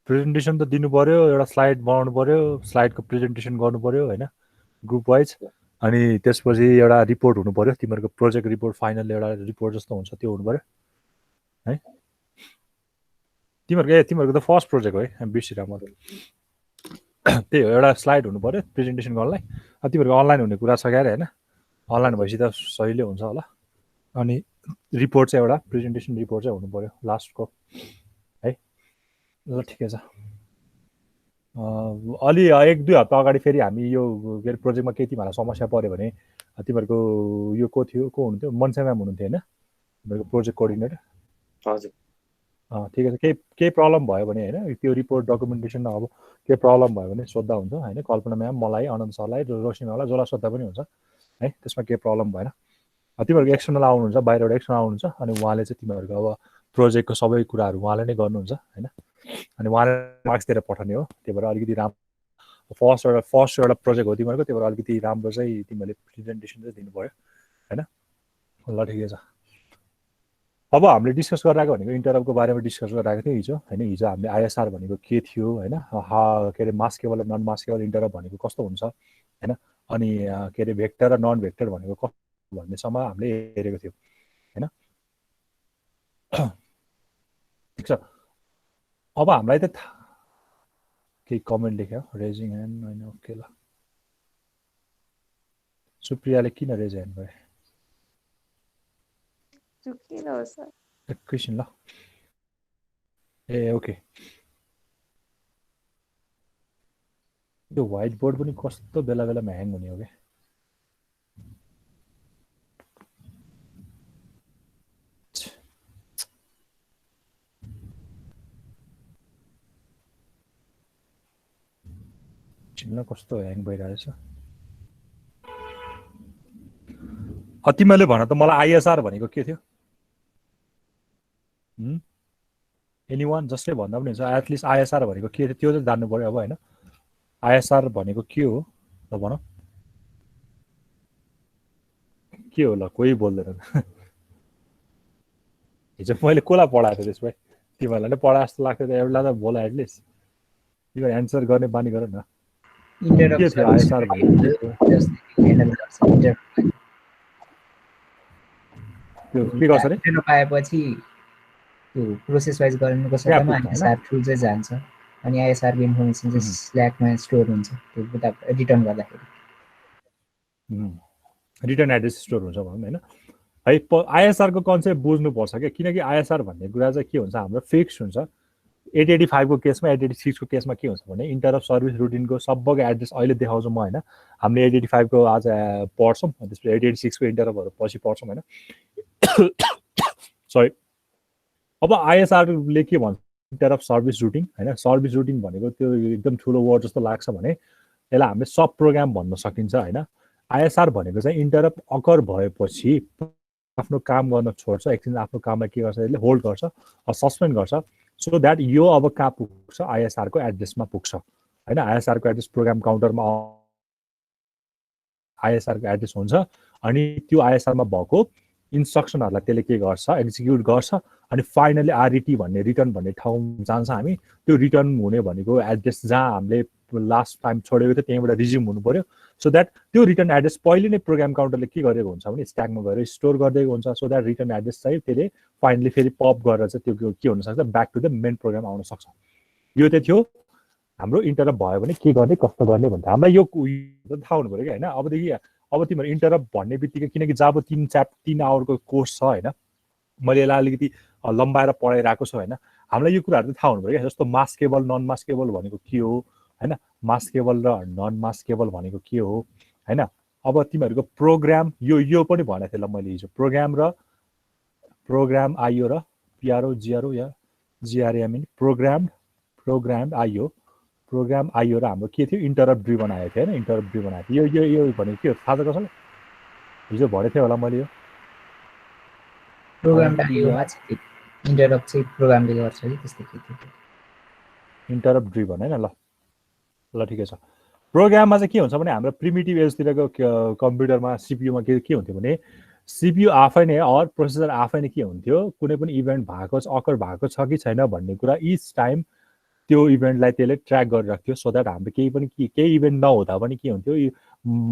Presentation त दिनु पर्यो, एउटा स्लाइड बनाउनु पर्यो, स्लाइडको प्रेजेन्टेसन गर्नु पर्यो हैन ग्रुप वाइज, अनि त्यसपछि एउटा रिपोर्ट हुनु पर्यो, तिमीहरूको प्रोजेक्ट रिपोर्ट फाइनल एउटा रिपोर्ट जस्तो हुन्छ त्यो हुनु पर्यो है। तिमीहरूको त फर्स्ट प्रोजेक्ट हो है, बिर्सिरहेँ म। त्यही हो, एउटा स्लाइड हुनु पर्यो प्रेजेन्टेसन गर्नलाई। तिमीहरूको अनलाइन हुने कुरा छ क्यारे होइन, अनलाइन भएपछि त सजिलै हुन्छ होला। अनि रिपोर्ट चाहिँ एउटा प्रेजेन्टेसन रिपोर्ट चाहिँ हुनु पर्यो लास्टको है। ल ठिकै छ। अलि 1-2 हप्ता अगाडि फेरि हामी यो के अरे प्रोजेक्टमा केही तिमीहरूलाई समस्या पऱ्यो भने तिमीहरूको यो को हुनुहुन्थ्यो, मनसा म्याम हुनुहुन्थ्यो होइन, तिमीहरूको प्रोजेक्ट कोअर्डिनेटर। हजुर ठिकै छ। केही प्रब्लम भयो भने होइन, त्यो रिपोर्ट डकुमेन्टेसन अब केही प्रब्लम भयो भने सोद्धा हुन्छ होइन, कल्पना म्याम, मलाई, अनन्त सरलाई, रोशनी म्यामलाई, जसलाई सोद्धा पनि हुन्छ है, त्यसमा केही प्रब्लम भएन। तिमीहरूको एक्सटर्नल आउनुहुन्छ, बाहिरबाट एक्सटर्नल आउनुहुन्छ, अनि उहाँले चाहिँ तिमीहरूको अब प्रोजेक्टको सबै कुराहरू उहाँले नै गर्नुहुन्छ होइन, अनि उहाँले मार्क्स दिएर पठाउने हो। त्यही भएर अलिकति राम्रो फर्स्ट एउटा प्रोजेक्ट हो तिमीहरूको, त्यही भएर अलिकति राम्रो चाहिँ तिमीहरूले प्रेजेन्टेसन चाहिँ दिनु पऱ्यो होइन। ल ठिकै छ। अब हामीले डिस्कस गरिरहेको भनेको इन्टरप्टको बारेमा डिस्कस गरिरहेको थियौँ हिजो होइन। हिजो हामीले आइएसआर भनेको के थियो होइन, के अरे मास केबल र नन मास केबल इन्टरप्ट भनेको कस्तो हुन्छ होइन, अनि के अरे भेक्टर र नन भेक्टर भनेको कस्तो भन्नेसम्म हामीले हेरेको थियौँ होइन। ठिक छ। अब हामीलाई त केही कमेन्ट लेख्यो, रेजिङ ह्यान्ड होइन, ओके। ल सुप्रियाले किन रेज ह्यान्ड गरे? एकैछिन ल। ए ओके। यो व्हाइट बोर्ड पनि कस्तो बेला बेलामा ह्याङ हुने हो क्या। चिन्न कस्तो ह्याङ भइरहेछ। तिमीले भन त मलाई आइएसआर भनेको के थियो? एनीवान जसले भन्दा पनि हुन्छ, एटलिस्ट आइएसआर भनेको के थियो त्यो चाहिँ जान्नु पर्यो अब होइन। आइएसआर भनेको के हो ल भन, के हो? ल कोही बोल्दैन। हिजो मैले कसलाई पढाएको थिएँ त्यसमा? तिमीहरूलाई नै पढा जस्तो लाग्थ्यो त, एउटा त बोला एटलिस्ट। तिमीहरू एन्सर गर्ने बानी गर न। के थियो आइएसआर भनेको? त्यो के गर्छ रे? पाएपछि त्यो प्रोसेस वाइज गर्नुको सट्टामा आइएसआर थ्रु चाहिँ जान्छ, अनि आइएसआर को इन्फर्मेसन चाहिँ स्ल्याकमा स्टोर हुन्छ त्यो रिटर्न गर्दाखेरि। रिटर्न एड्रेस स्टोर हुन्छ भनौँ होइन है। आइएसआरको कन्सेप्ट बुझ्नुपर्छ क्या, किनकि आइएसआर भन्ने कुरा चाहिँ के हुन्छ, हाम्रो फिक्स हुन्छ। 885 को केसमा, 886 को केसमा के हुन्छ भने इन्टरप्ट सर्भिस रुटिनको सबैको एड्रेस अहिले देखाउँछु म होइन। हामीले 885 को आज पढ्छौँ, त्यसपछि 886 को इन्टरप्टहरू पछि पढ्छौँ होइन। सरी, अब आइएसआरले के भन्छ, इन्टरप्ट सर्भिस रुटिन होइन। सर्भिस रुटिन भनेको त्यो एकदम ठुलो वर्ड जस्तो लाग्छ भने यसलाई हामीले सब प्रोग्राम भन्न सकिन्छ होइन। आइएसआर भनेको चाहिँ इन्टरप्ट अकर भएपछि आफ्नो काम गर्न छोड्छ, एकछिन आफ्नो कामलाई के गर्छ, यसले होल्ड गर्छ, सस्पेन्ड गर्छ, सो द्याट यो अब कहाँ पुग्छ, आइएसआरको एड्रेसमा पुग्छ होइन। आइएसआरको एड्रेस प्रोग्राम काउन्टरमा आइएसआरको एड्रेस हुन्छ, अनि त्यो आइएसआरमा भएको इन्स्ट्रक्सनहरूलाई त्यसले के गर्छ, एक्जिक्युट गर्छ, अनि फाइनली आरइटी भन्ने रिटर्न भन्ने ठाउँ जान्छ हामी। त्यो रिटर्न हुने भनेको एड्रेस जहाँ हामीले लास्ट टाइम छोडेको थियो त्यहीँबाट रिज्युम हुनु पर्यो, सो द्याट त्यो रिटर्न एड्रेस पहिले नै प्रोग्राम काउन्टरले के गरेको हुन्छ भने स्ट्याकमा गएर स्टोर गरिदिएको हुन्छ, सो द्याट रिटर्न एड्रेस चाहिँ त्यसले फाइनली फेरि पप गरेर चाहिँ त्यो के हुनसक्छ, back to the main program आउन सक्छ। यो चाहिँ थियो हाम्रो इन्टरप्ट भयो भने के गर्ने कस्तो गर्ने भन्दा हामीलाई यो थाहा हुनु पऱ्यो कि होइन। अबदेखि अब तिमीहरू इन्टरप्ट भन्ने बित्तिकै, किनकि जब 3 आवरको कोर्स छ होइन, मैले यसलाई अलिकति लम्बाएर पढाइरहेको छु होइन। हामीलाई यो कुराहरू चाहिँ थाहा हुनु पऱ्यो क्या, जस्तो मास केबल नन मास केबल भनेको के हो होइन, मास केबल र नन मास केबल भनेको के हो होइन। अब तिमीहरूको प्रोग्राम यो पनि भनेको थिएँ ल मैले हिजो, प्रोग्राम आइयो र पिआरओ जिआरओ या जिआरएमएन प्रोग्राम आइयो र हाम्रो के थियो, इन्टरप्ट ड्रिभन आएको थियो होइन। इन्टरप्ट ड्रिभन आएको थियो। यो भनेको के हो थाहा छ कसैलाई? हिजो भनेको थियो होला मैले। यो प्रोग्राम इन्टरप्ट चाहिँ प्रोग्रामले गर्छ कि त्यस्तै के थियो, इन्टरप्ट ड्रिभन होइन। ल ठिकै छ। प्रोग्राममा चाहिँ के हुन्छ भने हाम्रो प्रिमिटिभ एजतिरको कम्प्युटरमा सिपियुमा के हुन्थ्यो भने सिपियु आफै नै प्रोसेसर आफै नै के हुन्थ्यो, कुनै पनि इभेन्ट अकर भएको छ कि छैन भन्ने कुरा इच टाइम त्यो इभेन्टलाई त्यसले ट्र्याक गरिराख्थ्यो, सो द्याट हाम्रो केही इभेन्ट नहुँदा पनि के हुन्थ्यो,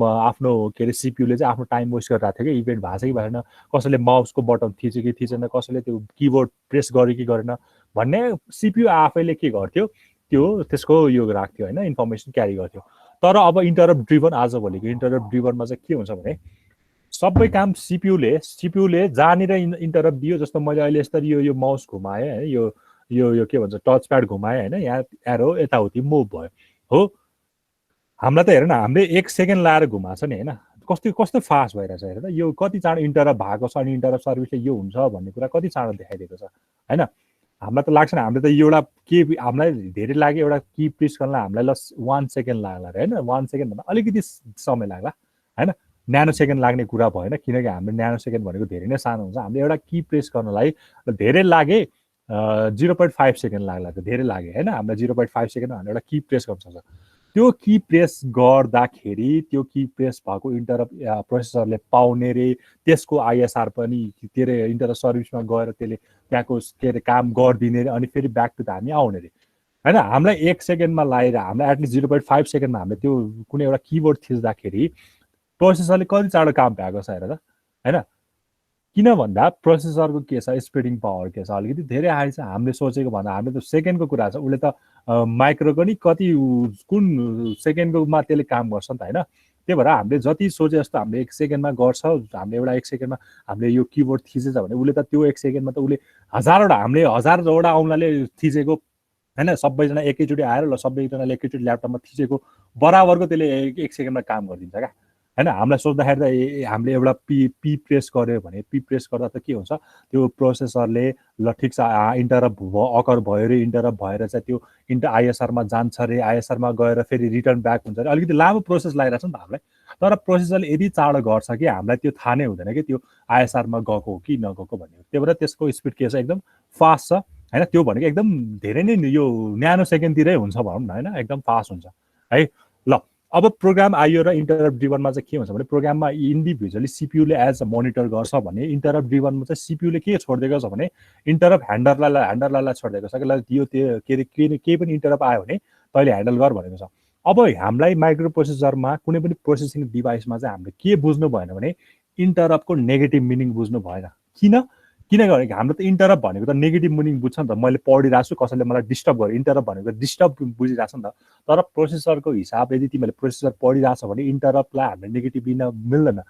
आफ्नो के अरे सिपियुले चाहिँ आफ्नो टाइम वेस्ट गरिरहेको थियो कि इभेन्ट भएको छ कि भएन, कसैले माउसको बटन थिच्यो कि थिचेन, कसैले त्यो किबोर्ड प्रेस गर्यो कि गरेन भन्ने सिपियु आफैले के गर्थ्यो, त्यो त्यसको यो राख्थ्यो होइन, इन्फर्मेसन क्यारी गर्थ्यो। तर अब इन्टरप्ट ड्रिभन आजभोलिको इन्टरप्ट ड्रिभनमा चाहिँ के हुन्छ भने सबै काम सिपियुले जहाँनिर इन्टरप्ट दियो, जस्तो मैले अहिले यसरी यो माउस घुमाएँ होइन, यो के भन्छ टच प्याड घुमाएँ होइन, यहाँ एरो यताउति मुभ भयो हो, हामीलाई त हेर न, हामीले 1 सेकेन्ड लाएर घुमाएको छ नि होइन, कस्तो फास्ट भइरहेछ हेर त, यो कति चाँडो इन्टरप्ट भएको छ अनि इन्टरप्ट सर्भिसले यो हुन्छ भन्ने कुरा कति चाँडो देखाइदिएको छ होइन। हामीलाई त लाग्छ नि, हामीले त एउटा हामीलाई धेरै लाग्यो, एउटा की प्रेस गर्नलाई हामीलाई ल 1 सेकेन्ड लाग्ला अरे होइन, 1 सेकेन्ड भन्दा अलिकति समय लाग्ला होइन, न्यानो सेकेन्ड लाग्ने कुरा भएन, किनकि हाम्रो न्यानो सेकेन्ड भनेको धेरै नै सानो हुन्छ। हामीले एउटा की प्रेस गर्नलाई धेरै लागे 0.5 सेकेन्ड लाग्ला, त धेरै लाग्यो होइन, हामीलाई 0.5 सेकेन्डमा हामीले एउटा की प्रेस गर्न सक्छ। त्यो की प्रेस गर्दाखेरि त्यो की प्रेस भएको इन्टरप्ट प्रोसेसरले पाउने रे, त्यसको आइएसआर पनि के अरे इन्टरप्ट सर्भिसमा गएर त्यसले त्यहाँको के अरे काम गरिदिने रे, अनि फेरि ब्याक टु द हामी आउने रे होइन। हामीलाई 1 सेकेन्डमा लागेर हामीलाई एटलिस्ट 0.5 सेकेन्डमा हामीले त्यो कुनै एउटा किबोर्ड थिच्दाखेरि प्रोसेसरले कति चाँडो काम भएको छ हेर त होइन। किन भन्दा प्रोसेसरको के छ, स्पिडिङ पावर के छ, अलिकति धेरै हाई छ। हामीले सोचेको भन्दा हामीले त सेकेन्डको कुरा छ, उसले त माइक्रोको नि कति कुन सेकेन्डकोमा त्यसले काम गर्छ नि त होइन। त्यही भएर हामीले जति सोचे जस्तो हामीले 1 सेकेन्डमा गर्छ, हामीले एउटा 1 सेकेन्डमा हामीले यो किबोर्ड थिचेछ भने उसले त त्यो 1 सेकेन्डमा त उसले हामीले 1000वटा औँलाले थिचेको होइन, सबैजना एकैचोटि आएर ल सबैजनाले एकैचोटि ल्यापटपमा थिचेको बराबरको त्यसले 1 सेकेन्डमा काम गरिदिन्छ क्या होइन। हामीलाई सोच्दाखेरि त हामीले एउटा पी प्रेस गर्यो भने, पी प्रेस गर्दा त के हुन्छ, त्यो प्रोसेसरले ल ठिक छ इन्टरप्ट अकर भयो रे, इन्टरप्ट भएर चाहिँ त्यो आइएसआरमा जान्छ रे, आइएसआरमा गएर फेरि रिटर्न ब्याक हुन्छ रे, अलिकति लामो प्रोसेस लागिरहेछ नि त हामीलाई। तर प्रोसेसरले यति चाँडो गर्छ कि हामीलाई त्यो थाहा नै हुँदैन कि त्यो आइएसआरमा गएको हो कि नगएको भन्ने। त्यही भएर त्यसको स्पिड के छ, एकदम फास्ट छ होइन। त्यो भनेको एकदम धेरै नै यो न्यानो सेकेन्डतिरै हुन्छ भनौँ न होइन, एकदम फास्ट हुन्छ है। ल अब प्रोग्राम आइयो र इन्टरप्ट ड्रिभनमा चाहिँ के हुन्छ भने, प्रोग्राममा इन्डिभिजुअली सिपियुले एज अ मोनिटर गर्छ भने, इन्टरप्ट ड्रिभनमा चाहिँ सिपियुले के छोडिदिएको छ भने इन्टरप्ट ह्यान्डलरलाई छोडिदिएको छ कि यो के अरे केही पनि इन्टरप्ट आयो भने तैँले ह्यान्डल गर भनेको छ। अब हामीलाई माइक्रो प्रोसेसरमा कुनै पनि प्रोसेसिङ डिभाइसमा चाहिँ हामीले के बुझ्नु भएन भने इन्टरप्टको नेगेटिभ मिनिङ बुझ्नु भएन। किनभने हाम्रो त इन्टरप्ट भनेको त नेगेटिभ मिनिङ बुझ्छ नि त, मैले पढिरहेको छु कसैले मलाई डिस्टर्ब गर्यो, इन्टरप्ट भनेको डिस्टर्ब बुझिरहेको छ नि त। तर प्रोसेसरको हिसाब यदि तिमीले प्रोसेसर पढिरहेछ भने इन्टरप्टलाई हामीले नेगेटिभ दिन मिल्दैन।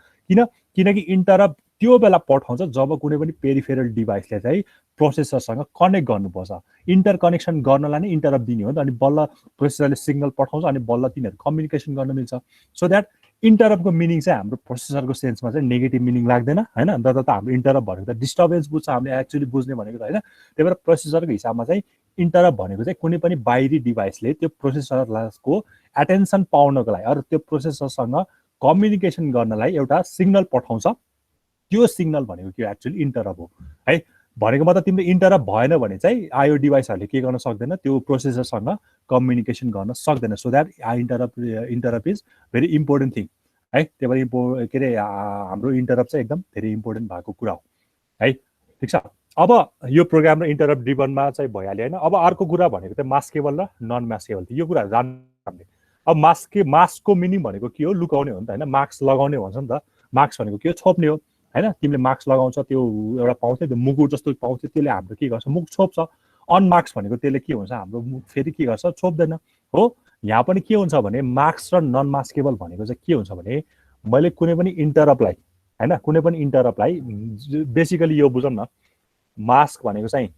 किनकि इन्टरप्ट त्यो बेला पठाउँछ जब कुनै पनि पेरिफेरल डिभाइसले चाहिँ प्रोसेसरसँग कनेक्ट गर्नुपर्छ। इन्टर कनेक्सन गर्नलाई नै इन्टरप्ट दिने हो नि त, अनि बल्ल प्रोसेसरले सिग्नल पठाउँछ अनि बल्ल तिनीहरू कम्युनिकेसन गर्न मिल्छ। सो द्याट इन्टरप्टको मिनिङ चाहिँ हाम्रो प्रोसेसरको सेन्समा चाहिँ नेगेटिभ मिनिङ लाग्दैन होइन। अन्त त हाम्रो इन्टरप्ट भनेको त डिस्टर्बेन्स बुझ्छ, हामीले एक्चुअली बुझ्ने भनेको त होइन। त्यही भएर प्रोसेसरको हिसाबमा चाहिँ इन्टरप्ट भनेको चाहिँ कुनै पनि बाहिरी डिभाइसले त्यो प्रोसेसरको एटेन्सन पाउनको लागि, अरू त्यो प्रोसेसरसँग कम्युनिकेसन गर्नलाई एउटा सिग्नल पठाउँछ, त्यो सिग्नल भनेको के एक्चुअली इन्टरप्ट हो है। भनेको मतलब तिम्रो इन्टरप्ट भएन भने चाहिँ आयो डिभाइसहरूले के गर्न सक्दैन, त्यो प्रोसेसरसँग कम्युनिकेसन गर्न सक्दैन। So that interrupt is very important thing है। त्यही भएर के अरे हाम्रो इन्टरप्ट चाहिँ एकदम धेरै इम्पोर्टेन्ट भएको कुरा हो है। ठिक छ, अब यो प्रोग्राम र इन्टरप्ट ड्रिभनमा चाहिँ भइहाल्यो होइन। अब अर्को कुरा भनेको चाहिँ मास्केबल र नन मास्केबल, यो कुरा जान्ने। अब मास्कको मिनिङ भनेको के हो, लुकाउने हो नि त होइन, मास्क लगाउने भन्छ नि त। मास्क भनेको के हो, छोप्ने हो होइन। तिमीले मास्क लगाउँछ त्यो एउटा पाउँछ त्यो मुकुट जस्तो पाउँछ, त्यसले हाम्रो के गर्छ, मुख छोप्छ। अनमास्क भनेको त्यसले के हुन्छ, हाम्रो मुख फेरि के गर्छ, छोप्दैन हो। यहाँ पनि के हुन्छ भने मास्क र नन मास्केबल भनेको चाहिँ के हुन्छ भने, मैले कुनै पनि इन्टरप्टलाई होइन, कुनै पनि इन्टरप्टलाई बेसिकली यो बुझौँ न, मास्क भनेको चाहिँ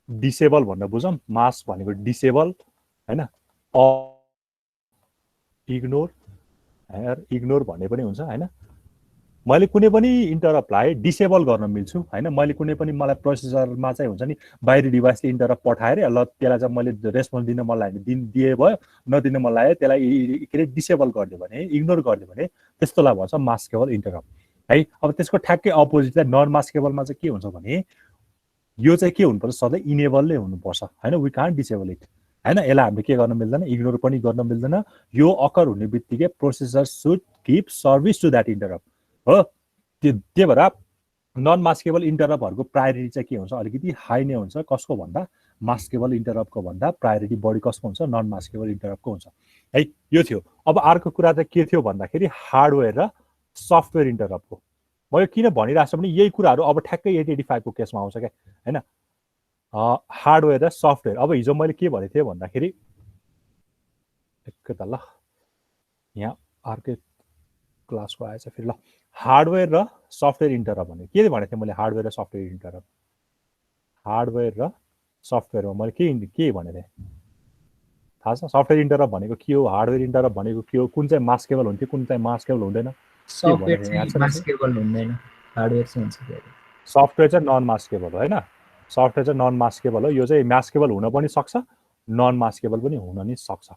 डिसेबल भनेर बुझौँ। मास्क भनेको डिसेबल होइन, इग्नोर भन्ने पनि हुन्छ होइन। मैले कुनै पनि इन्टरप्टलाई डिसेबल गर्न मिल्छु होइन। मैले कुनै पनि मलाई प्रोसेसरमा चाहिँ हुन्छ नि बाहिरी डिभाइसले इन्टरप्ट पठाएर ल त्यसलाई चाहिँ मैले रेस्पोन्स दिन मन लाग्यो दिए भयो, नदिन मन लाग्यो त्यसलाई के अरे डिसेबल गरिदियो भने, इग्नोर गरिदियो भने त्यस्तोलाई भन्छ मास्केबल इन्टरप्ट है। अब त्यसको ठ्याक्कै अपोजिट चाहिँ नन मास्केबलमा चाहिँ के हुन्छ भने, यो चाहिँ के हुनुपर्छ, सधैँ इनेबल नै हुनुपर्छ होइन। वी कान्ट डिसेबल इट होइन। यसलाई हामीले के गर्न मिल्दैन, इग्नोर पनि गर्न मिल्दैन। यो अकर हुने बित्तिकै processor should give service to that interrupt हो। त्यही भएर नन मास्केबल इन्टरप्टहरूको प्रायोरिटी चाहिँ के हुन्छ, अलिकति हाई नै हुन्छ। कसको भन्दा मास्केबल इन्टरप्टको भन्दा प्रायोरिटी बढी कसको हुन्छ, नन मास्केबल इन्टरप्टको हुन्छ है। यो थियो। अब अर्को कुरा चाहिँ के थियो भन्दाखेरि हार्डवेयर र सफ्टवेयर इन्टरप्टको। म यो किन भनिरहेको छु भने यही कुराहरू अब ठ्याक्कै 885 को केसमा आउँछ क्या होइन। हार्डवेयर र सफ्टवेयर, अब हिजो मैले के भनेको थिएँ भन्दाखेरि एकैता ल यहाँ अर्कै क्लासको आएछ फेरि ल। हार्डवेयर र सफ्टवेयर इन्टरप्ट भने के भनेको थिएँ मैले, हार्डवेयर र सफ्टवेयर इन्टरप्ट। हार्डवेयर र सफ्टवेयरमा मैले के भनेको थिएँ थाहा छ? सफ्टवेयर इन्टरप्ट भनेको के हो, हार्डवेयर इन्टरप्ट भनेको के हो, कुन चाहिँ मास्केबल हुन्थ्यो, कुन चाहिँ मास्केबल हुँदैन, सफ्टवेयर चाहिँ मास्केबल हुँदैन, हार्डवेयर चाहिँ हुन्छ। सफ्टवेयर चाहिँ नन मास्केबल हो होइन, सफ्टवेयर चाहिँ नन मास्केबल हो। यो चाहिँ मास्केबल हुन पनि सक्छ, नन मास्केबल पनि हुन नि सक्छ।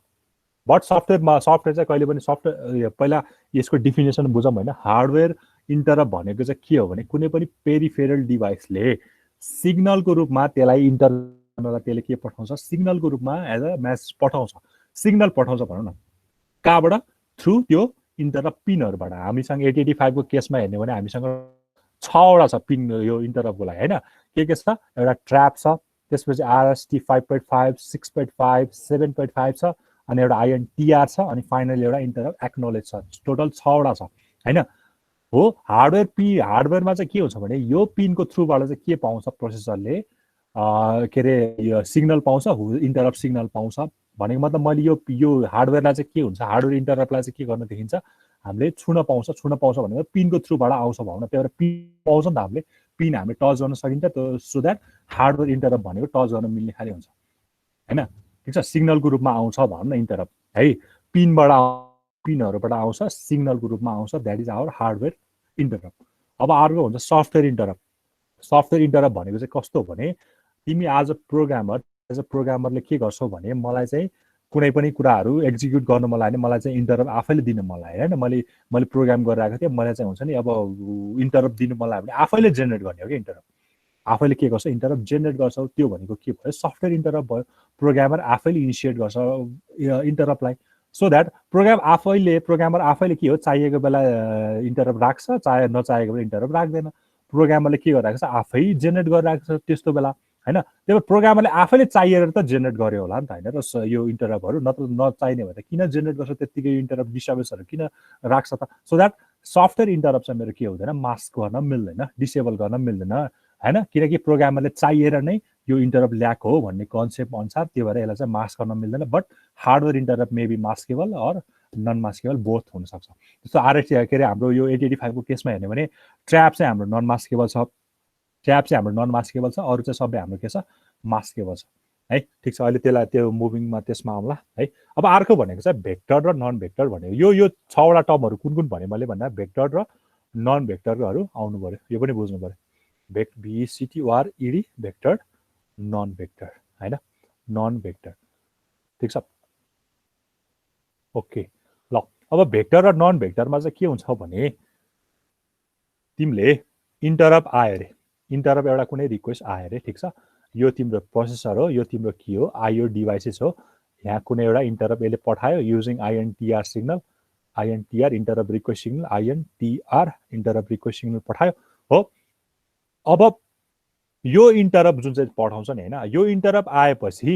बट सफ्टवेयर चाहिँ कहिले पनि सफ्टवेयर, पहिला यसको डिफिनेसन बुझौँ होइन। हार्डवेयर इन्टरप्ट भनेको चाहिँ के हो भने कुनै पनि पेरिफेरल डिभाइसले सिग्नलको रूपमा त्यसलाई इन्टरप्ट, त्यसले के पठाउँछ, सिग्नलको रूपमा एज अ म्यासेज पठाउँछ, सिग्नल पठाउँछ भनौँ न। कहाँबाट? थ्रु त्यो इन्टरप्ट पिनहरूबाट। हामीसँग 885 को केसमा हेर्ने भने हामीसँग 6वटा छ पिन यो इन्टरप्टको लागि होइन। के छ? एउटा ट्र्याप छ, त्यसपछि RST 5.5, 6.5, 7.5 छ, अनि एउटा INTR छ, अनि फाइनली एउटा इन्टरप्ट एक्नोलेज छ। टोटल 6वटा छ होइन। हो, हार्डवेयरमा चाहिँ के हुन्छ भने यो पिनको थ्रुबाट चाहिँ के पाउँछ प्रोसेसरले, के अरे यो सिग्नल पाउँछ, इन्टरप्ट सिग्नल पाउँछ भनेको मतलब मैले यो हार्डवेयरलाई चाहिँ के हुन्छ, हार्डवेयर इन्टरप्टलाई चाहिँ के गर्न देखिन्छ, हामीले छुन पाउँछ भनेको पिनको थ्रुबाट आउँछ भनौँ न। त्यही भएर पिन पाउँछ नि त हामीले, पिन हामीले टच गर्न सकिन्छ त्यो, सो द्याट हार्डवेयर इन्टरप्ट भनेको टच गर्न मिल्ने खाले हुन्छ होइन। ठिक छ, सिग्नलको रूपमा आउँछ भनौँ न इन्टरप्ट है, पिनहरूबाट आउँछ, सिग्नलको रूपमा आउँछ, that is our hardware interrupt. अब अर्को हुन्छ सफ्टवेयर इन्टरप्ट। सफ्टवेयर इन्टरप्ट भनेको चाहिँ कस्तो भने तिमी एज अ प्रोग्रामरले के गर्छौ भने मलाई चाहिँ कुनै पनि कुराहरू एक्जिक्युट गर्न मन लाग्यो भने मलाई चाहिँ इन्टरप्ट आफैले दिन मन लाग्यो होइन। मैले प्रोग्राम गरिरहेको थिएँ, मलाई चाहिँ हुन्छ नि अब इन्टरप्ट दिनु मन लाग्यो भने आफैले जेनेरेट गर्ने हो कि इन्टरप्ट। आफैले के गर्छ, इन्टरप्ट जेनेरेट गर्छौ। त्यो भनेको के भयो, सफ्टवेयर इन्टरप्ट भयो। प्रोग्रामर आफैले इनिसिएट गर्छ इन्टरप्टलाई, सो द्याट प्रोग्रामर आफैले के हो, चाहिएको बेला इन्टरप्ट राख्छ, नचाहेको बेला इन्टरप्ट राख्दैन। प्रोग्रामरले के गरिरहेको छ, आफै जेनेरेट गरिरहेको छ त्यस्तो बेला होइन। त्यही भएर प्रोग्रामरले आफैले चाहिएर त जेनेरेट गर्यो होला नि त होइन। र यो इन्टरप्टहरू नचाहिने भए त किन जेनेरेट गर्छ, त्यत्तिकै इन्टरप्ट डिस्टर्बेन्सहरू किन राख्छ त। सो द्याट सफ्टवेयर इन्टरप्ट चाहिँ मेरो के हुँदैन, मास्क गर्न मिल्दैन, डिसेबल गर्न मिल्दैन होइन। किनकि प्रोग्रामरले चाहिएर नै यो इन्टरप्ट ल्याएको हो भन्ने कन्सेप्ट अनुसार, त्यो भएर यसलाई चाहिँ मास्क गर्न मिल्दैन। But hardware interrupt maybe maskable or non maskable both हुनसक्छ। जस्तो RST के अरे हाम्रो यो 885 को केसमा हेर्ने भने ट्र्याप चाहिँ हाम्रो नन मास्केबल छ, अरू चाहिँ सबै हाम्रो के छ, मास्केबल छ है। ठिक छ, अहिले त्यसलाई त्यो मुभिङमा त्यसमा आउँला है। अब अर्को भनेको चाहिँ भेक्टर र नन भेक्टर भनेको यो 6वटा टर्महरू कुन कुन भने मैले भन्दा भेक्टर र नन भेक्टरहरू आउनु पर्यो, यो पनि बुझ्नु पर्यो। VECTOR भेक्टर, नन भेक्टर होइन, नन भेक्टर। ठिक छ, ओके ल। अब भेक्टर र नन भेक्टरमा चाहिँ के हुन्छ भने तिमीले इन्टरप्ट आयो अरे, इन्टरप्ट एउटा कुनै रिक्वेस्ट आयो अरे, ठिक छ, यो तिम्रो प्रोसेसर हो, यो तिम्रो के हो, आइओ डिभाइसेस हो। यहाँ कुनै एउटा इन्टरप्ट यसले पठायो using INTR signal, INTR interrupt request signal, INTR interrupt request signal पठायो हो। अब यो इन्टरप्ट जुन चाहिँ पठाउँछ नि होइन, यो इन्टरप्ट आएपछि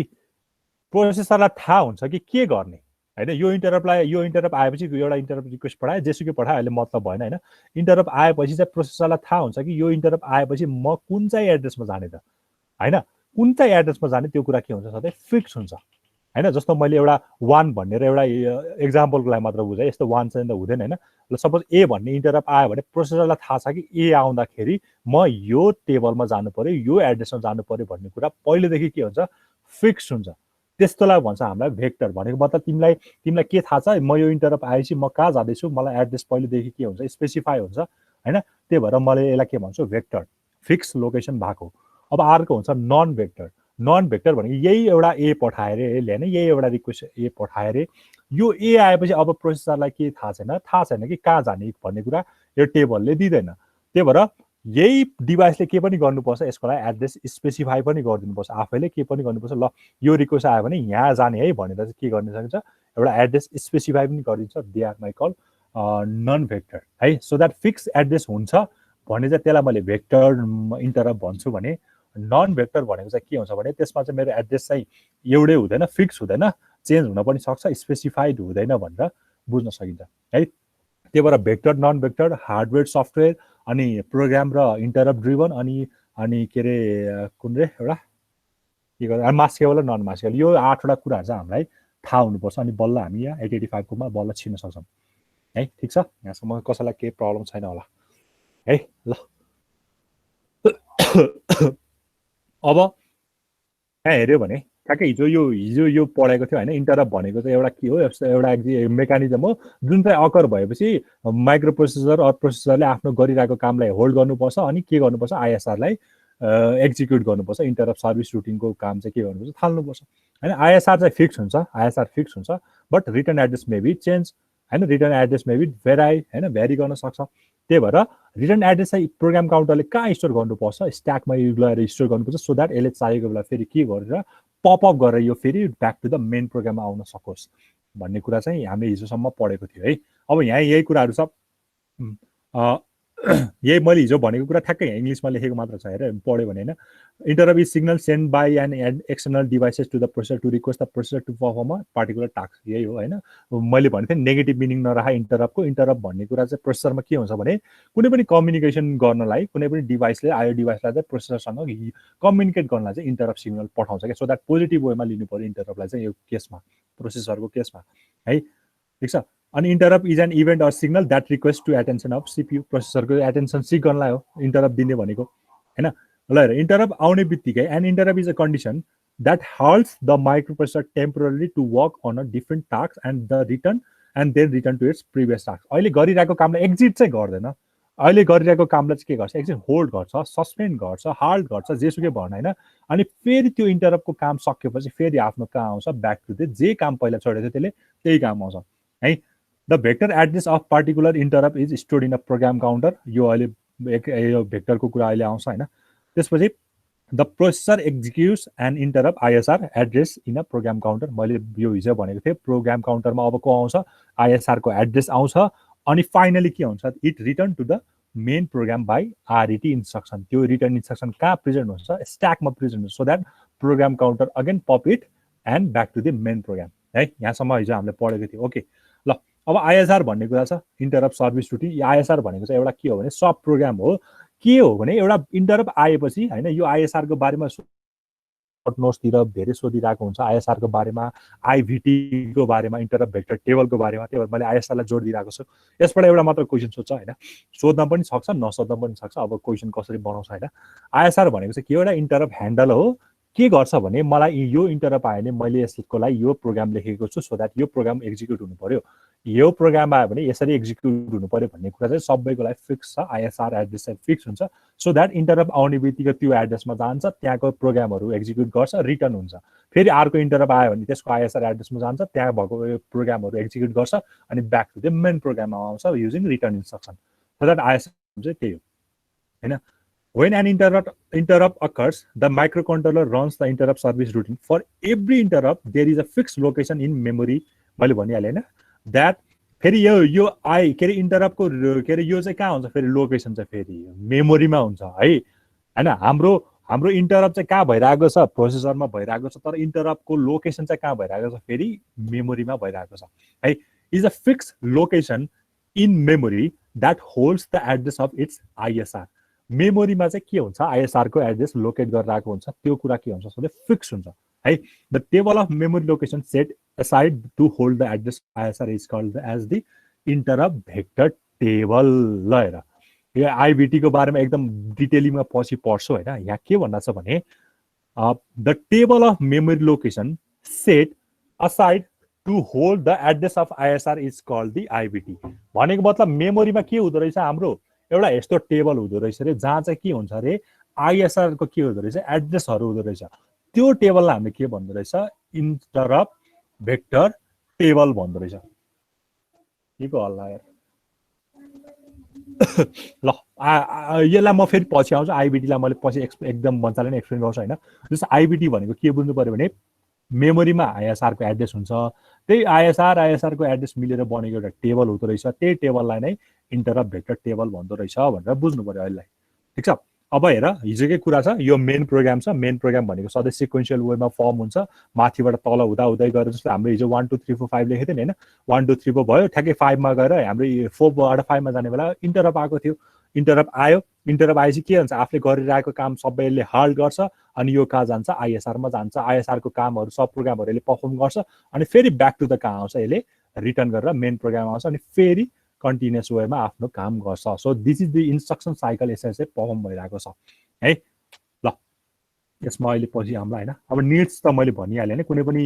प्रोसेसरलाई थाहा हुन्छ कि के गर्ने होइन। यो इन्टरप्ट आएपछि एउटा इन्टरप्ट रिक्वेस्ट पठायो, जेसुकै पठायो, अहिले मतलब भएन होइन। इन्टरप्ट आएपछि चाहिँ प्रोसेसरलाई थाहा हुन्छ कि यो इन्टरप्ट आएपछि म कुन चाहिँ एड्रेसमा जाने त होइन, कुन चाहिँ एड्रेसमा जाने त्यो कुरा के हुन्छ, सधैँ फिक्स हुन्छ होइन। जस्तो मैले एउटा 1 भनेर एउटा एक्जाम्पलको लागि मात्र बुझेँ, यस्तो 1 चाहिँ त हुँदैन होइन। ल सपोज A भन्ने इन्टरप्ट आयो भने प्रोसेसरलाई थाहा छ कि A आउँदाखेरि म यो टेबलमा जानु पर्यो, यो एड्रेसमा जानु पर्यो भन्ने कुरा पहिलेदेखि के हुन्छ, फिक्स हुन्छ। त्यस्तोलाई भन्छ हामीलाई भेक्टर। भनेको मतलब तिमीलाई के थाहा छ, म यो इन्टरप्ट आएपछि म कहाँ जाँदैछु, मलाई एड्रेस पहिलेदेखि के हुन्छ, स्पेसिफाई हुन्छ होइन। त्यही भएर मैले यसलाई के भन्छु, भेक्टर, फिक्स लोकेसन भएको। अब अर्को हुन्छ नन भेक्टर। नन भेक्टर भनेको यही एउटा A पठाएर यसले होइन, यही एउटा रिक्वेस्ट A पठाएर यो A आएपछि अब प्रोसेसरलाई के थाहा छैन कि कहाँ जाने भन्ने कुरा यो टेबलले दिँदैन। त्यही भएर यही डिभाइसले के पनि गर्नुपर्छ, यसको लागि एड्रेस स्पेसिफाई पनि गरिदिनुपर्छ, आफैले के पनि गर्नुपर्छ। ल यो रिक्वेस्ट आयो भने यहाँ जाने है भनेर चाहिँ के गर्न सकिन्छ, एउटा एड्रेस स्पेसिफाई पनि गरिदिन्छ। They are my call non vector है। सो द्याट फिक्स एड्रेस हुन्छ भने चाहिँ त्यसलाई मैले भेक्टर इन्टरप्ट भन्छु भने नन भेक्टर भनेको चाहिँ के हुन्छ भने त्यसमा चाहिँ मेरो एड्रेस चाहिँ एउटै हुँदैन, फिक्स हुँदैन, चेन्ज हुन पनि सक्छ, स्पेसिफाइड हुँदैन भनेर बुझ्न सकिन्छ है। त्यही भएर vector non vector hardware software अनि प्रोग्राम र इन्टरप्ट ड्रिभन अनि के अरे कुन रे एउटा के गर्दा मास्केबल र नन मास्केबल, यो 8वटा कुराहरू चाहिँ हामीलाई थाहा हुनुपर्छ। अनि बल्ल हामी यहाँ 885 मा बल्ल छिर्न सक्छौँ है। ठिक छ, यहाँसम्म कसैलाई केही प्रब्लम छैन होला है। ल अब यहाँ हेऱ्यो भने ठ्याक्कै हिजो यो पढेको थियो होइन, इन्टरप्ट भनेको चाहिँ एउटा के हो, एउटा मेकानिजम हो जुन चाहिँ अकर भएपछि माइक्रो प्रोसेसर अर प्रोसेसरले आफ्नो गरिरहेको कामलाई होल्ड गर्नुपर्छ अनि के गर्नुपर्छ, आइएसआरलाई एक्जिक्युट गर्नुपर्छ। इन्टरप्ट सर्भिस रुटिनको काम चाहिँ के गर्नुपर्छ, थाल्नुपर्छ होइन। आइएसआर चाहिँ फिक्स हुन्छ, आइएसआर फिक्स हुन्छ, but return address may be change होइन, return address may be vary गर्न सक्छ। त्यही भएर रिटर्न एड्रेस चाहिँ प्रोग्राम काउन्टरले कहाँ स्टोर गर्नुपर्छ, स्ट्याकमा गएर स्टोर गर्नुपर्छ, सो द्याट यसले चाहेको बेला फेरि के गरेर पपअप गरेर यो फेरि ब्याक टु द मेन प्रोग्राममा आउन सकोस् भन्ने कुरा चाहिँ हामीले हिजोसम्म पढेको थियो है। अब यहाँ यही कुराहरू छ, यही मैले हिजो भनेको कुरा ठ्याक्कै इङ्ग्लिसमा लेखेको मात्र छ हेर, पढ्यो भने होइन। Interrupt is signal send by an external devices to the processor to request the processor to perform a particular task, यही हो होइन। मैले भनेको थिएँ नेगेटिभ मिनिङ नराखा इन्टरप्टको। इन्टरप्ट भन्ने कुरा चाहिँ प्रोसेसरमा के हुन्छ भने कुनै पनि कम्युनिकेसन गर्नलाई कुनै पनि डिभाइसले आयो डिभाइसलाई चाहिँ प्रोसेसरसँग कम्युनिकेट गर्नलाई चाहिँ इन्टरप्ट सिग्नल पठाउँछ क्या, सो द्याट पोजिटिभ वेमा लिनु पऱ्यो इन्टरप्टलाई चाहिँ यो केसमा, प्रोसेसरको केसमा है। ठिक छ, अनि interrupt is an event or signal that request to attention of CPU, प्रोसेसरको एटेन्सन सिक गर्नलाई हो इन्टरप्ट दिने भनेको होइन। ल हेर, इन्टरप्ट आउने बित्तिकै and interrupt is a condition that halts the microprocessor temporarily to work on a different task and then return to its previous task. अहिले गरिरहेको कामलाई एक्जिट चाहिँ गर्दैन, अहिले गरिरहेको कामलाई चाहिँ के गर्छ, एक्जिट होल्ड गर्छ, सस्पेन्ड गर्छ, हाल्ट गर्छ, जेसुकै भन होइन। अनि फेरि त्यो इन्टरप्टको काम सकेपछि फेरि आफ्नो कहाँ आउँछ, ब्याक टु द जे काम पहिला छोडेको थियो त्यसले त्यही काम आउँछ है। The vector address of particular interrupt is stored in a program counter, यो अहिले यो भेक्टरको कुरा अहिले आउँछ होइन। त्यसपछि the processor executes and interrupt ISR address in a program counter, मैले यो हिजो भनेको थिएँ प्रोग्राम काउन्टरमा अब को आउँछ, आइएसआरको एड्रेस आउँछ। अनि फाइनली के हुन्छ, it return to the main program by RET instruction. त्यो रिटर्न इन्स्ट्रक्सन कहाँ प्रेजेन्ट हुन्छ, स्ट्याकमा प्रेजेन्ट हुन्छ, so that program counter again pop it and back to the main program है। यहाँसम्म हिजो हामीले पढेको थियो। ओके ल, अब आइएसआर भन्ने कुरा छ, इन्टरप्ट सर्भिस रुटिन। आइएसआर भनेको चाहिँ एउटा के हो भने सब प्रोग्राम हो। के हो भने एउटा इन्टरप्ट आएपछि होइन, यो आइएसआरको बारेमा नोट्सतिर धेरै सोधिरहेको हुन्छ, आइएसआरको बारेमा, आइभिटीको बारेमा, इन्टरप्ट भेक्टर टेबलको बारेमा। त्यही भएर मैले आइएसआरलाई जोड दिइरहेको छु। यसबाट एउटा मात्र क्वेसन सोध्छ होइन, सोध्न पनि सक्छ नसोध्न पनि सक्छ, अब क्वेसन कसरी बनाउँछ होइन। आइएसआर भनेको चाहिँ के एउटा इन्टरप्ट ह्यान्डल हो। के गर्छ भने मलाई यो इन्टरप्ट आयो भने मैले यसको लागि यो प्रोग्राम लेखेको छु, सो द्याट यो प्रोग्राम एक्जिक्युट हुनु पर्यो, यो प्रोग्राम आयो भने यसरी एक्जिक्युट हुनु पर्यो भन्ने कुरा चाहिँ सबैको लागि फिक्स छ। आइएसआर एड्रेस चाहिँ फिक्स हुन्छ, सो द्याट इन्टरप्ट आउने बित्तिकै त्यो एड्रेसमा जान्छ, त्यहाँको प्रोग्रामहरू एक्जिक्युट गर्छ, रिटर्न हुन्छ। फेरि अर्को इन्टरप्ट आयो भने त्यसको आइएसआर एड्रेसमा जान्छ, त्यहाँ भएको प्रोग्रामहरू एक्जिक्युट गर्छ अनि ब्याक टु द मेन प्रोग्राममा आउँछ using return instruction, so that ISR चाहिँ त्यही हो होइन। When an interrupt occurs, the microcontroller runs the interrupt service routine. For every interrupt, there is a fixed location in memory. मैले भनिहालेँ होइन, that फेरि यो के अरे इन्टरप्टको के अरे यो चाहिँ कहाँ हुन्छ, फेरि लोकेसन चाहिँ फेरि मेमोरीमा हुन्छ है होइन। हाम्रो इन्टरप्ट चाहिँ कहाँ भइरहेको छ, प्रोसेसरमा भइरहेको छ, तर इन्टरप्टको लोकेसन चाहिँ कहाँ भइरहेको छ, फेरि मेमोरीमा भइरहेको छ है। Is a fix location in memory that holds the address of its ISR. मेमोरीमा चाहिँ के हुन्छ, आइएसआरको एड्रेस लोकेट गरिरहेको हुन्छ, त्यो कुरा के हुन्छ भने फिक्स हुन्छ है। The table of memory location set aside to hold the address ISR is called as the interrupt vector table। ल हेर, यो आइभिटी को बारेमा एकदम डिटेलिङमा पछि पढ्छु होइन। यहाँ के भन्दा छ भने the table of memory location set aside to hold the address of ISR is called the IVT। भनेको मतलब मेमोरीमा के हुँदो रहेछ, हाम्रो एउटा यस्तो टेबल हुँदो रहेछ रे, जहाँ चाहिँ के हुन्छ अरे आइएसआर को के हुँदो रहेछ, एड्रेसहरू हुँदो रहेछ। त्यो टेबललाई हामीले के भन्दो रहेछ, इन्टरप्ट भेक्टर टेबल भन्दो रहेछ। के को हल्ला यार ल यसलाई म फेरि पछि आउँछु। आइबिटीलाई मैले पछि एकदम मजाले नै एक्सप्लेन गर्छु होइन। जस्तो आइबिटी भनेको के बुझ्नु पर्यो भने मेमोरीमा आइएसआरको एड्रेस हुन्छ, त्यही आइएसआरको एड्रेस मिलेर बनेको एउटा टेबल हुँदो रहेछ, त्यही टेबललाई नै इन्टरप्ट भेक्टर टेबल भन्दो रहेछ भनेर बुझ्नु पर्यो अहिले। ठिक छ। अब हेर हिजोकै कुरा छ, यो मेन प्रोग्राम छ। मेन प्रोग्राम भनेको सधैँ सिक्वेन्सियल वेमा फर्म हुन्छ, माथिबाट तल हुँदा हुँदै गएर जस्तो हाम्रो हिजो 1 2 3 4 5 लेखेको थियो नि होइन, 1 2 3 4 भयो, ठ्याक्कै 5 मा गएर हाम्रो 4बाट 5 मा जाने बेला इन्टरप्ट आएको थियो। इन्टरप्ट आयो, इन्टरप्ट आएपछि के हुन्छ, आफूले गरिरहेको काम सबैले हाल्ट गर्छ अनि यो कहाँ जान्छ, आइएसआरमा जान्छ। आइएसआरको कामहरू सब प्रोग्रामहरू यसले पर्फर्म गर्छ अनि फेरि ब्याक टु द कहाँ आउँछ, यसले रिटर्न गरेर मेन प्रोग्राम आउँछ अनि फेरि कन्टिन्युस वेमा आफ्नो काम गर्छ। So this is the instruction cycle यसरी चाहिँ पर्फर्म भइरहेको छ है। ल यसमा अहिले पछि हाम्रो होइन, अब निड्स त मैले भनिहालेँ होइन, कुनै पनि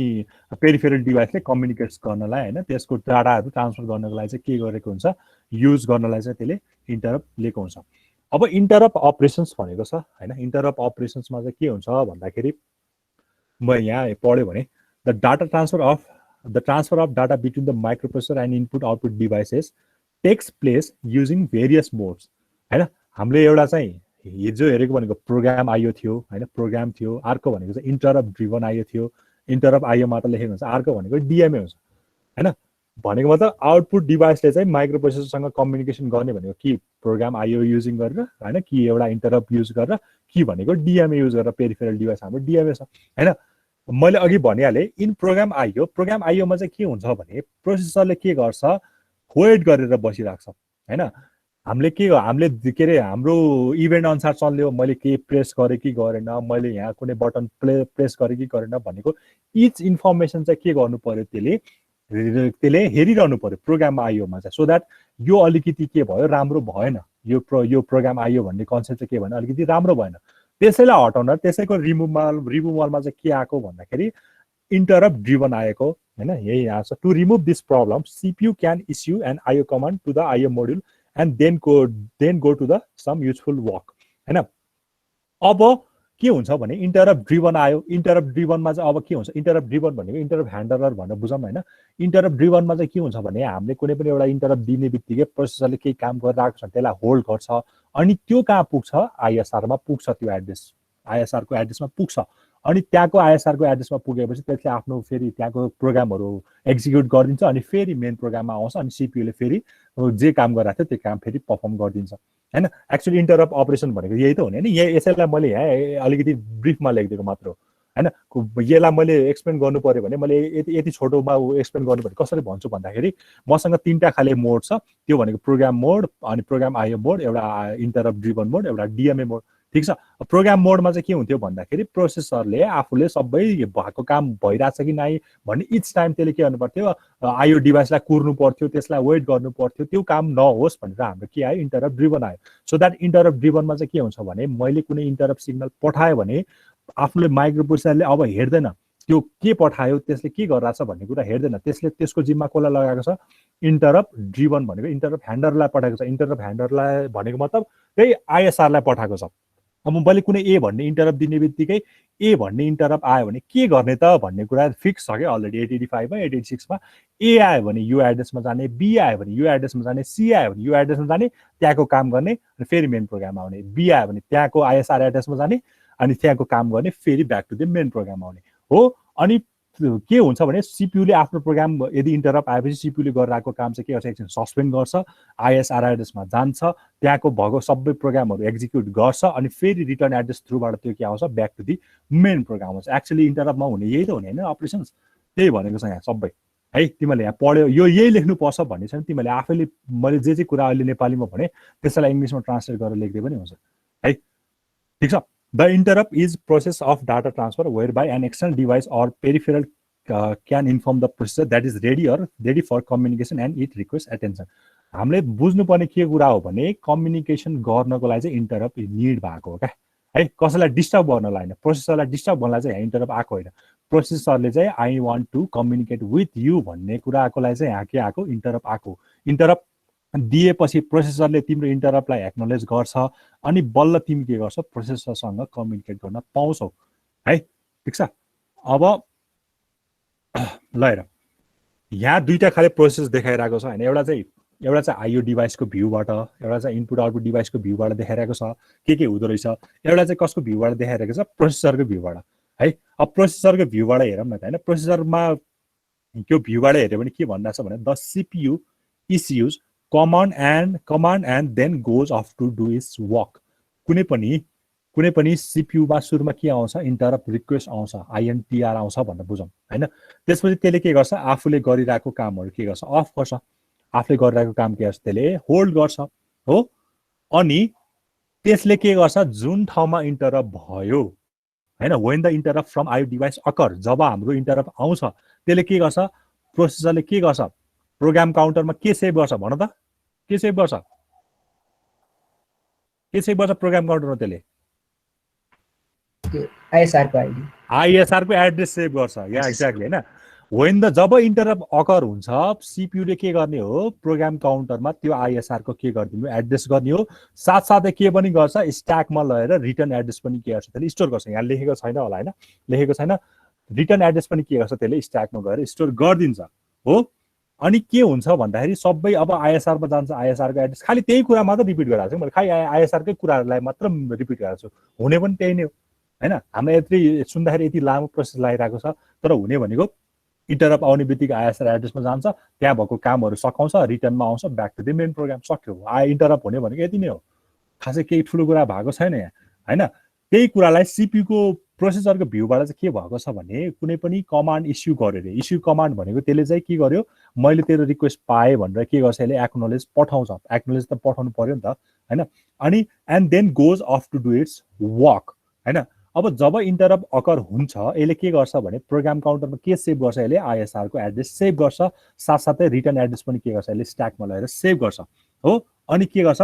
पेरिफेरल डिभाइसले कम्युनिकेट्स गर्नलाई होइन, त्यसको डाटाहरू ट्रान्सफर गर्नको लागि चाहिँ के गरेको हुन्छ, युज गर्नलाई चाहिँ त्यसले इन्टरप्ट लिएको हुन्छ। अब इन्टरप्ट अपरेसन्स भनेको छ होइन, इन्टरप्ट अपरेसन्समा चाहिँ के हुन्छ भन्दाखेरि म यहाँ पढ्यो भने the transfer of data between the microprocessor and input output devices takes place using various modes होइन। हामीले एउटा चाहिँ हिजो हेरेको भनेको प्रोग्राम आइयो थियो होइन, प्रोग्राम थियो। अर्को भनेको चाहिँ इन्टरप्ट ड्रिभन आइयो थियो, इन्टरप्ट आइयो मात्र लेखेको हुन्छ। अर्को भनेको डिएमए हुन्छ होइन। भनेको मतलब आउटपुट डिभाइसले चाहिँ माइक्रोप्रोसेसरसँग कम्युनिकेसन गर्ने भनेको कि प्रोग्राम आइयो युजिङ गरेर होइन, कि एउटा इन्टरप्ट युज गरेर, कि भनेको डिएमए युज गरेर। पेरिफेरल डिभाइस हाम्रो डिएमए छ होइन। मैले अघि भनिहालेँ इन प्रोग्राम आइयो, प्रोग्राम आइयोमा चाहिँ के हुन्छ भने प्रोसेसरले के गर्छ, वेट गरेर बसिरहेको छ होइन। हामीले के अरे हाम्रो इभेन्ट अनुसार चल्यो, मैले के प्रेस गरेँ कि गरेन, मैले यहाँ कुनै बटन प्रेस गरेँ कि गरेन भनेको इच इन्फर्मेसन चाहिँ के गर्नु पर्यो, त्यसले हेरिरहनु पर्यो प्रोग्राममा आइयोमा चाहिँ, सो द्याट यो अलिकति के भयो, राम्रो भएन, यो प्रोग्राम आइयो भन्ने कन्सेप्ट चाहिँ के भने अलिकति राम्रो भएन, त्यसैलाई हटाउन त्यसैको रिमुभलमा चाहिँ के आएको भन्दाखेरि इन्टरप्ट ड्रिभन आएको होइन। यही आएको छ। To remove this problem CPU can issue an IO command to the IO module and then go to the some useful work होइन। अब के हुन्छ भने इन्टरप्ट ड्रिभन आयो, इन्टरप्ट ड्रिभनमा चाहिँ अब के हुन्छ, इन्टरप्ट ड्रिभन भनेको इन्टरप्ट ह्यान्डलर भनेर बुझौँ होइन। इन्टरप्ट ड्रिभनमा चाहिँ के हुन्छ भने हामीले कुनै पनि एउटा इन्टरप्ट दिने बित्तिकै प्रोसेसरले केही काम गरिरहेको छ त्यसलाई होल्ड गर्छ अनि त्यो कहाँ पुग्छ, आइएसआरमा पुग्छ, त्यो एड्रेस आइएसआरको एड्रेसमा पुग्छ अनि त्यहाँको आइएसआरको एड्रेसमा पुगेपछि त्यसले आफ्नो फेरि त्यहाँको प्रोग्रामहरू एक्जिक्युट गरिदिन्छ अनि फेरि मेन प्रोग्राममा आउँछ अनि सिपियुले फेरि जे काम गरिरहेको थियो त्यो काम फेरि पर्फर्म गरिदिन्छ होइन। एक्चुअली इन्टरप्ट अपरेसन भनेको यही त हो नि। यसैलाई मैले यहाँ अलिकति ब्रिफमा लेखिदिएको मात्र हो होइन। यसलाई मैले एक्सप्लेन गर्नु पर्यो भने मैले यति छोटोमा एक्सप्लेन गर्नु पर्यो कसरी भन्छु भन्दाखेरि मसँग 3टा खाले मोड छ। त्यो भनेको प्रोग्राम मोड अनि प्रोग्राम आइयो मोड, एउटा इन्टरप्ट ड्रिभन मोड, एउटा डिएमए मोड। ठिक छ। प्रोग्राम मोडमा चाहिँ के हुन्थ्यो भन्दाखेरि प्रोसेसरले आफूले सबै भएको काम भइरहेछ कि नै भन्ने इच टाइम त्यसले के गर्नु पर्थ्यो, आइयो डिभाइसलाई कुर्नु पर्थ्यो, त्यसलाई वेट गर्नु पर्थ्यो, त्यो काम नहोस् भनेर हाम्रो के आयो, इन्टरप्ट ड्रिभन आयो। सो द्याट इन्टरप्ट ड्रिभनमा चाहिँ के हुन्छ भने मैले कुनै इन्टरप्ट सिग्नल पठायो भने आफूले माइक्रोप्रोसेसरले अब हेर्दैन त्यो के पठायो, त्यसले के गरिरहेछ भन्ने कुरा हेर्दैन। त्यसले त्यसको जिम्मा कसलाई लगाएको छ, इन्टरप्ट ड्रिभन भनेको इन्टरप्ट ह्यान्डलरलाई पठाएको छ। इन्टरप्ट ह्यान्डलरलाई भनेको मतलब त्यही आइएसआरलाई पठाएको छ। अब मैले कुनै ए भन्ने इन्टरप्ट दिने बित्तिकै ए भन्ने इन्टरप्ट आयो भने के गर्ने त भन्ने कुरा फिक्स छ क्या अलरेडी 885 मा 886 मा। ए आयो भने यो एड्रेसमा जाने, बी आयो भने यो एड्रेसमा जाने, सी आयो भने यो एड्रेसमा जाने, त्यहाँको काम गर्ने अनि फेरि मेन प्रोग्राम आउने, बी आयो भने त्यहाँको आइएसआर एड्रेसमा जाने अनि त्यहाँको काम गर्ने, फेरि back to the main program आउने हो। अनि के हुन्छ भने सिपियुले आफ्नो प्रोग्राम यदि इन्टरप्ट आएपछि सिपियुले गरिरहेको काम चाहिँ के गर्छ, एकछिन सस्पेन्ड गर्छ, आइएसआर एड्रेसमा जान्छ, त्यहाँको भएको सबै प्रोग्रामहरू एक्जिक्युट गर्छ अनि फेरि रिटर्न एड्रेस थ्रुबाट त्यो के आउँछ, back to the main program आउँछ। एक्चुअली इन्टरप्टमा हुने यही त हुने होइन अपरेसन्स, त्यही भनेको छ यहाँ सबै है। तिमीले यहाँ पढ्यो यो यही लेख्नुपर्छ भन्ने छैन, तिमीले आफैले मैले जे कुरा अहिले नेपालीमा भने त्यसलाई इङ्ग्लिसमा ट्रान्सलेट गरेर लेख्दै पनि हुन्छ है। ठिक छ। The interrupt is process of data transfer whereby an external device or peripheral can inform the processor that is ready for communication and it requests attention. हामीले बुझ्नुपर्ने के कुरा हो भने कम्युनिकेसन गर्नको लागि चाहिँ इन्टरप्ट निड भएको हो क्या है। कसैलाई डिस्टर्ब गर्नलाई होइन, प्रोसेसरलाई डिस्टर्ब गर्नलाई चाहिँ यहाँ इन्टरप्ट आएको होइन। प्रोसेसरले चाहिँ I want to communicate with you भन्ने कुराको लागि चाहिँ यहाँ के आएको, इन्टरप्ट आएको। इन्टरप्ट दिएपछि प्रोसेसरले तिम्रो इन्टरप्टलाई एक्नोलेज गर्छ अनि बल्ल तिमी के गर्छौ, प्रोसेसरसँग कम्युनिकेट गर्न पाउँछौ है। ठिक छ। अब ल हेर यहाँ 2टा खाले प्रोसेस देखाइरहेको छ होइन। एउटा चाहिँ आइयो डिभाइसको भ्यूबाट, एउटा चाहिँ इनपुट आउटपुट डिभाइसको भ्यूबाट देखाइरहेको छ के हुँदो रहेछ। एउटा चाहिँ कसको भ्यूबाट देखाइरहेको छ, प्रोसेसरको भ्यूबाट है। अब प्रोसेसरको भ्यूबाट हेरौँ न त होइन, प्रोसेसरमा त्यो भ्यूबाट हेऱ्यो भने के भन्दा छ भने the CPU issues command and then goes off to do its work। कुनै पनि सिपियुमा सुरुमा के आउँछ, इन्टरप्ट रिक्वेस्ट आउँछ, INTR आउँछ भनेर बुझौँ होइन। त्यसपछि त्यसले के गर्छ, आफूले गरिरहेको कामहरू के गर्छ, अफ गर्छ। आफूले गरिरहेको काम के गर्छ, त्यसले होल्ड गर्छ हो। अनि त्यसले के गर्छ, जुन ठाउँमा इन्टरप्ट भयो होइन, वेन द इन्टरप्ट फ्रम आयो डिभाइस अकर, जब हाम्रो इन्टरप्ट आउँछ त्यसले के गर्छ, प्रोसेसरले के गर्छ, प्रोग्राम काउन्टरमा के सेभ गर्छ भन त, के सेभ गर्छ, के सेभ गर्छ प्रोग्राम काउन्टरमा, त्यसले आइएसआर को एड्रेस सेभ गर्छ। या एक्ज्याक्टली होइन। वेन द जब इन्टरप्ट अकर हुन्छ, सिपियुले के गर्ने हो, प्रोग्राम काउन्टरमा त्यो आइएसआर को के गरिदिनु, एड्रेस गर्ने हो। साथसाथै के पनि गर्छ, स्ट्याकमा लगेर रिटर्न एड्रेस पनि के गर्छ, त्यसले स्टोर गर्छ। यहाँ लेखेको छैन होला होइन, लेखेको छैन, रिटर्न एड्रेस पनि के गर्छ, त्यसले स्ट्याकमा गएर स्टोर गरिदिन्छ हो। अनि के हुन्छ भन्दाखेरि सबै अब आइएसआरमा जान्छ, आइएसआरको एड्रेस, खालि त्यही कुरा मात्र रिपिट गरिरहेको छु मैले, खालि आइएसआरकै कुराहरूलाई मात्र रिपिट गरिरहेको छु। हुने पनि त्यही नै हो होइन। हामीलाई यति सुन्दाखेरि यति लामो प्रोसेस लागिरहेको छ, तर हुने भनेको इन्टरप्ट आउने बित्तिकै आइएसआर एड्रेसमा जान्छ, त्यहाँ भएको कामहरू सकाउँछ, रिटर्नमा आउँछ, back to the main program, सक्यो। इन्टरप्ट हुने भनेको यति नै हो, खासै केही ठुलो कुरा भएको छैन यहाँ होइन। त्यही कुरालाई सिपियुको प्रोसेसरको भ्यूबाट चाहिँ के भएको छ भने, कुनै पनि कमान्ड इस्यु गर्यो अरे, इस्यु कमान्ड भनेको त्यसले चाहिँ के गर्यो, मैले तेरो रिक्वेस्ट पाएँ भनेर के गर्छ, यसले एक्नोलेज पठाउँछ। एक्नोलेज त पठाउनु पर्यो नि त होइन। अनि and then goes off to do its work होइन। अब जब इन्टरप्ट अकर हुन्छ, यसले के गर्छ भने प्रोग्राम काउन्टरमा के सेभ गर्छ, यसले आइएसआर को एड्रेस सेभ गर्छ। साथसाथै रिटर्न एड्रेस पनि के गर्छ, यसले स्ट्याकमा लगेर सेभ गर्छ हो। अनि के गर्छ,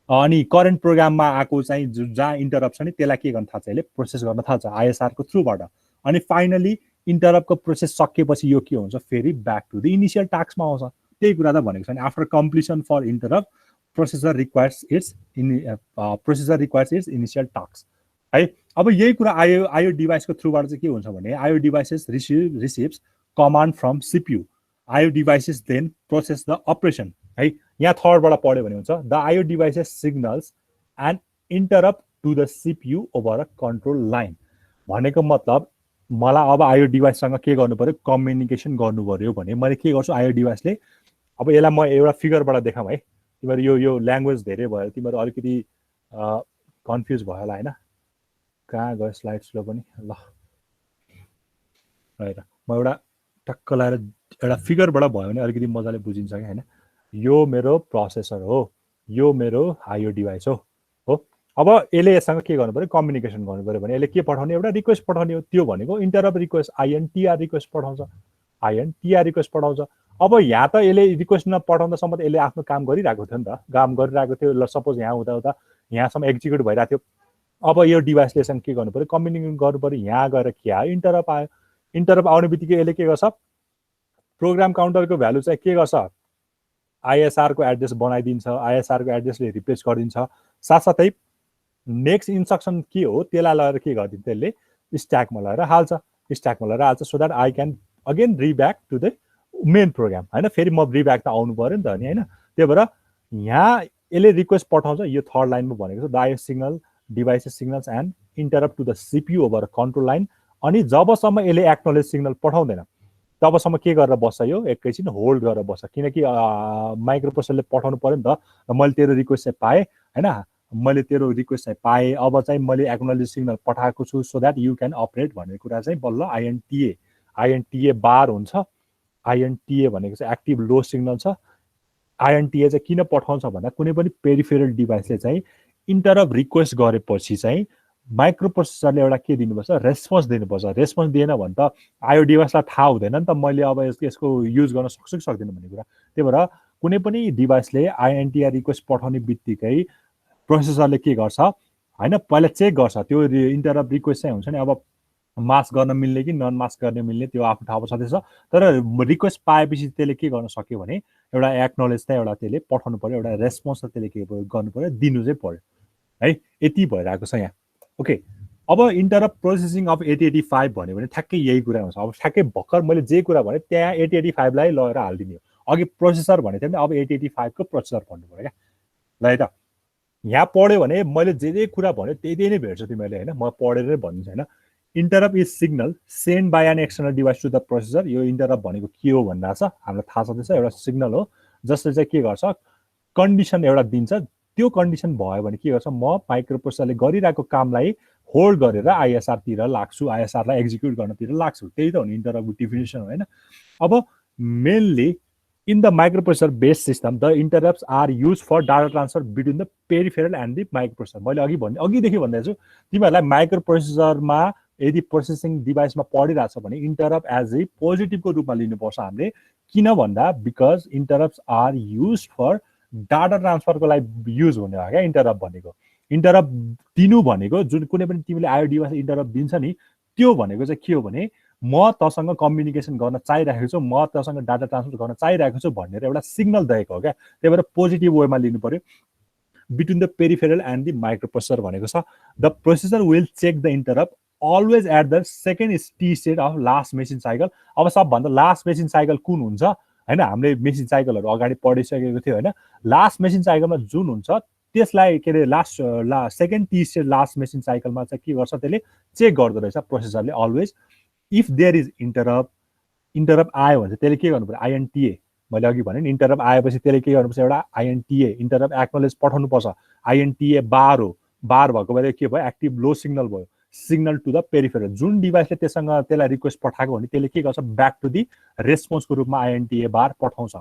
अनि करेन्ट प्रोग्राममा आएको चाहिँ जहाँ इन्टरप्ट छ नि, त्यसलाई के गर्न थाल्छ, यसले प्रोसेस गर्न थाल्छ आइएसआर को थ्रुबाट। अनि फाइनली इन्टरप्टको प्रोसेस सकिएपछि यो के हुन्छ, फेरि ब्याक टु द इनिसियल टास्कमा आउँछ। त्यही कुरा त भनेको छ नि, after completion for interrupt processor requires its initial task है। अब यही कुरा आयो डिभाइसको थ्रुबाट चाहिँ के हुन्छ भने, IO devices receives command from CPU, IO devices then process the operation है। यहाँ थर्डबाट पढ्यो भने हुन्छ, the IO devices signals and interrupt to the CPU over a control line. भनेको मतलब मलाई अब आयो डिभाइससँग के गर्नु पर्यो, कम्युनिकेसन गर्नु पर्यो भने मैले के गर्छु, आयो डिभाइसले, अब यसलाई म एउटा फिगरबाट देखाऊँ है, तिमीहरू यो ल्याङ्ग्वेज धेरै भयो, तिमीहरू अलिकति कन्फ्युज भयो होला होइन। कहाँ गयो स्लाइड स्लो पनि, ल हेर म एउटा टक्क लगाएर एउटा फिगरबाट भयो भने अलिकति मजाले बुझिन्छ क्या होइन। यो मेरो प्रोसेसर हो, यो मेरो आइयो डिभाइस हो। अब यसले यससँग के गर्नु पर्यो, कम्युनिकेसन गर्नु पर्यो भने यसले के पठाउने, एउटा रिक्वेस्ट पठाउने हो। त्यो भनेको इन्टरप्ट रिक्वेस्ट, INTR रिक्वेस्ट पठाउँछ, INTR रिक्वेस्ट पठाउँछ। अब यहाँ त यसले रिक्वेस्ट नपठाउँदासम्म त यसले आफ्नो काम गरिरहेको थियो नि त, काम गरिरहेको थियो। ल सपोज यहाँ हुँदा यहाँसम्म एक्जिक्युट भइरहेको थियो। अब यो डिभाइसले सँग के गर्नु पर्यो, कम्युनिकेट गर्नु पर्यो। यहाँ गएर के आयो, इन्टरप्ट आयो। इन्टरप्ट आउने बित्तिकै यसले के गर्छ, प्रोग्राम काउन्टरको भ्यालु चाहिँ के गर्छ, आइएसआर को एड्रेस बनाइदिन्छ, आइएसआर को एड्रेसले रिप्लेस गरिदिन्छ। साथसाथै नेक्स्ट इन्स्ट्रक्सन के हो, त्यसलाई लगेर के गरिदिन्छ, त्यसले स्ट्याकमा लगेर हाल्छ, स्ट्याकमा लगेर हाल्छ, so that I can again reback to the main program होइन। फेरि म रिब्याक त आउनु पर्यो नि त नि होइन। त्यही भएर यहाँ यसले रिक्वेस्ट पठाउँछ, यो थर्ड लाइनमा भनेको छ, the IO signal devices signals and interrupt to the CPU over control line. अनि जबसम्म यसले एक्नोलेज सिग्नल पठाउँदैन तबसम्म के गरेर बस्छ, यो एकैछिन होल्ड गरेर बस्छ। किनकि माइक्रो प्रोसेसरले पठाउनु पर्यो नि त, मैले तेरो रिक्वेस्ट चाहिँ पाएँ होइन, मैले तेरो रिक्वेस्ट चाहिँ पाएँ, अब चाहिँ मैले एक्नोलेज सिग्नल पठाएको छु so that you can operate भन्ने कुरा चाहिँ बल्ल INTA बार हुन्छ। INTA भनेको चाहिँ एक्टिभ लो सिग्नल छ। INTA चाहिँ किन पठाउँछ भन्दा, कुनै पनि पेरिफेरल डिभाइसले चाहिँ इन्टरप्ट रिक्वेस्ट गरेपछि चाहिँ माइक्रो प्रोसेसरले एउटा के दिनुपर्छ, रेस्पोन्स दिनुपर्छ। रेस्पोन्स दिएन भने त आयो डिभाइसलाई थाहा हुँदैन नि त मैले अब यसको युज गर्न सक्छु कि सक्दिनँ भन्ने कुरा। त्यही भएर कुनै पनि डिभाइसले INTR रिक्वेस्ट पठाउने बित्तिकै प्रोसेसरले के गर्छ होइन, पहिला चेक गर्छ त्यो इन्टरप्ट रिक्वेस्ट चाहिँ हुन्छ नि, अब मास्क गर्न मिल्ने कि नन मास्क गर्न मिल्ने त्यो आफ्नो ठाउँमा छँदैछ। तर रिक्वेस्ट पाएपछि त्यसले के गर्न सक्यो भने एउटा एक्नोलेज चाहिँ एउटा त्यसले पठाउनु पर्यो, एउटा रेस्पोन्स त त्यसले के गर्नु पर्यो, दिनु चाहिँ पर्यो है। यति भइरहेको छ यहाँ। ओके, अब इन्टरप्ट प्रोसेसिङ अफ 8085 भन्यो भने ठ्याक्कै यही कुरा हुन्छ। अब ठ्याक्कै भर्खर मैले जे कुरा भने त्यहाँ 8085 लाई लगेर हालिदिने हो। अघि प्रोसेसर भनेको थिएँ भने अब 8085 को प्रोसेसर भन्नु पर्यो क्या। ल है त, यहाँ पढ्यो भने मैले जे कुरा भन्यो त्यही नै भेट्छ तिमीहरूले होइन, म पढेर नै भनिदिन्छु होइन। Interrupt is signal send by an external device to the processor. यो इन्टरप्ट भनेको के हो भन्दा छ हामीलाई थाहा छँदैछ, एउटा सिग्नल हो जसले चाहिँ के गर्छ, कन्डिसन एउटा दिन्छ। त्यो कन्डिसन भयो भने के गर्छ, म माइक्रो प्रोसेसरले गरिरहेको कामलाई होल्ड गरेर आइएसआरतिर लाग्छु, आइएसआरलाई एक्जिक्युट गर्नतिर लाग्छु। त्यही त हो नि इन्टरप्टको डिफिनेसन होइन। अब mainly in the microprocessor based system the interrupts are used for data transfer between the peripheral and the microprocessor। मैले अघिदेखि भन्दैछु तिमीहरूलाई माइक्रोप्रोसेसरमा यदि प्रोसेसिङ डिभाइसमा पढिरहेछ भने इन्टरप्ट एज ए पोजिटिभको रूपमा लिनुपर्छ हामीले। किन भन्दा because interrupts are use for data ट्रान्सफरको लागि युज हुने हो क्या इन्टरप्ट भनेको। इन्टरप्ट दिनु भनेको जुन कुनै पनि तिमीले आयो डिभाइस इन्टरप्ट दिन्छ नि, त्यो भनेको चाहिँ के हो भने म तसँग कम्युनिकेसन गर्न चाहिरहेको छु, म तसँग डाटा ट्रान्सफर गर्न चाहिरहेको छु भनेर एउटा सिग्नल दिएको हो क्या। त्यही भएर पोजिटिभ वेमा लिनु पर्यो। Between the peripheral and the microprocessor भनेको छ the processor will check the interrupt always at the second T state of last machine cycle. अब सबभन्दा लास्ट मेसिन साइकल कुन हुन्छ होइन, हामीले मेसिन साइकलहरू अगाडि पढिसकेको थियो होइन। लास्ट मेसिन साइकलमा जुन हुन्छ त्यसलाई के अरे second T state last machine साइकलमा चाहिँ के गर्छ, त्यसले चेक गर्दो रहेछ प्रोसेसरले always. If there is interrupt आयो भने चाहिँ त्यसले के गर्नु पर्यो, आइएनटिए। मैले अघि भने नि इन्टरप्ट आएपछि त्यसले के गर्नुपर्छ, एउटा आइएनटिए इन्टरप्ट एक्नोलेज पठाउनुपर्छ। आइएनटिए बार हो, बार भएको भएर के भयो, एक्टिभ लो सिग्नल भयो, सिग्नल टु द पेरिफेरल। जुन डिभाइसले त्यसलाई रिक्वेस्ट पठाएको भने त्यसले के गर्छ, ब्याक टु दि रेस्पोन्सको रूपमा आइएनटिए बार पठाउँछ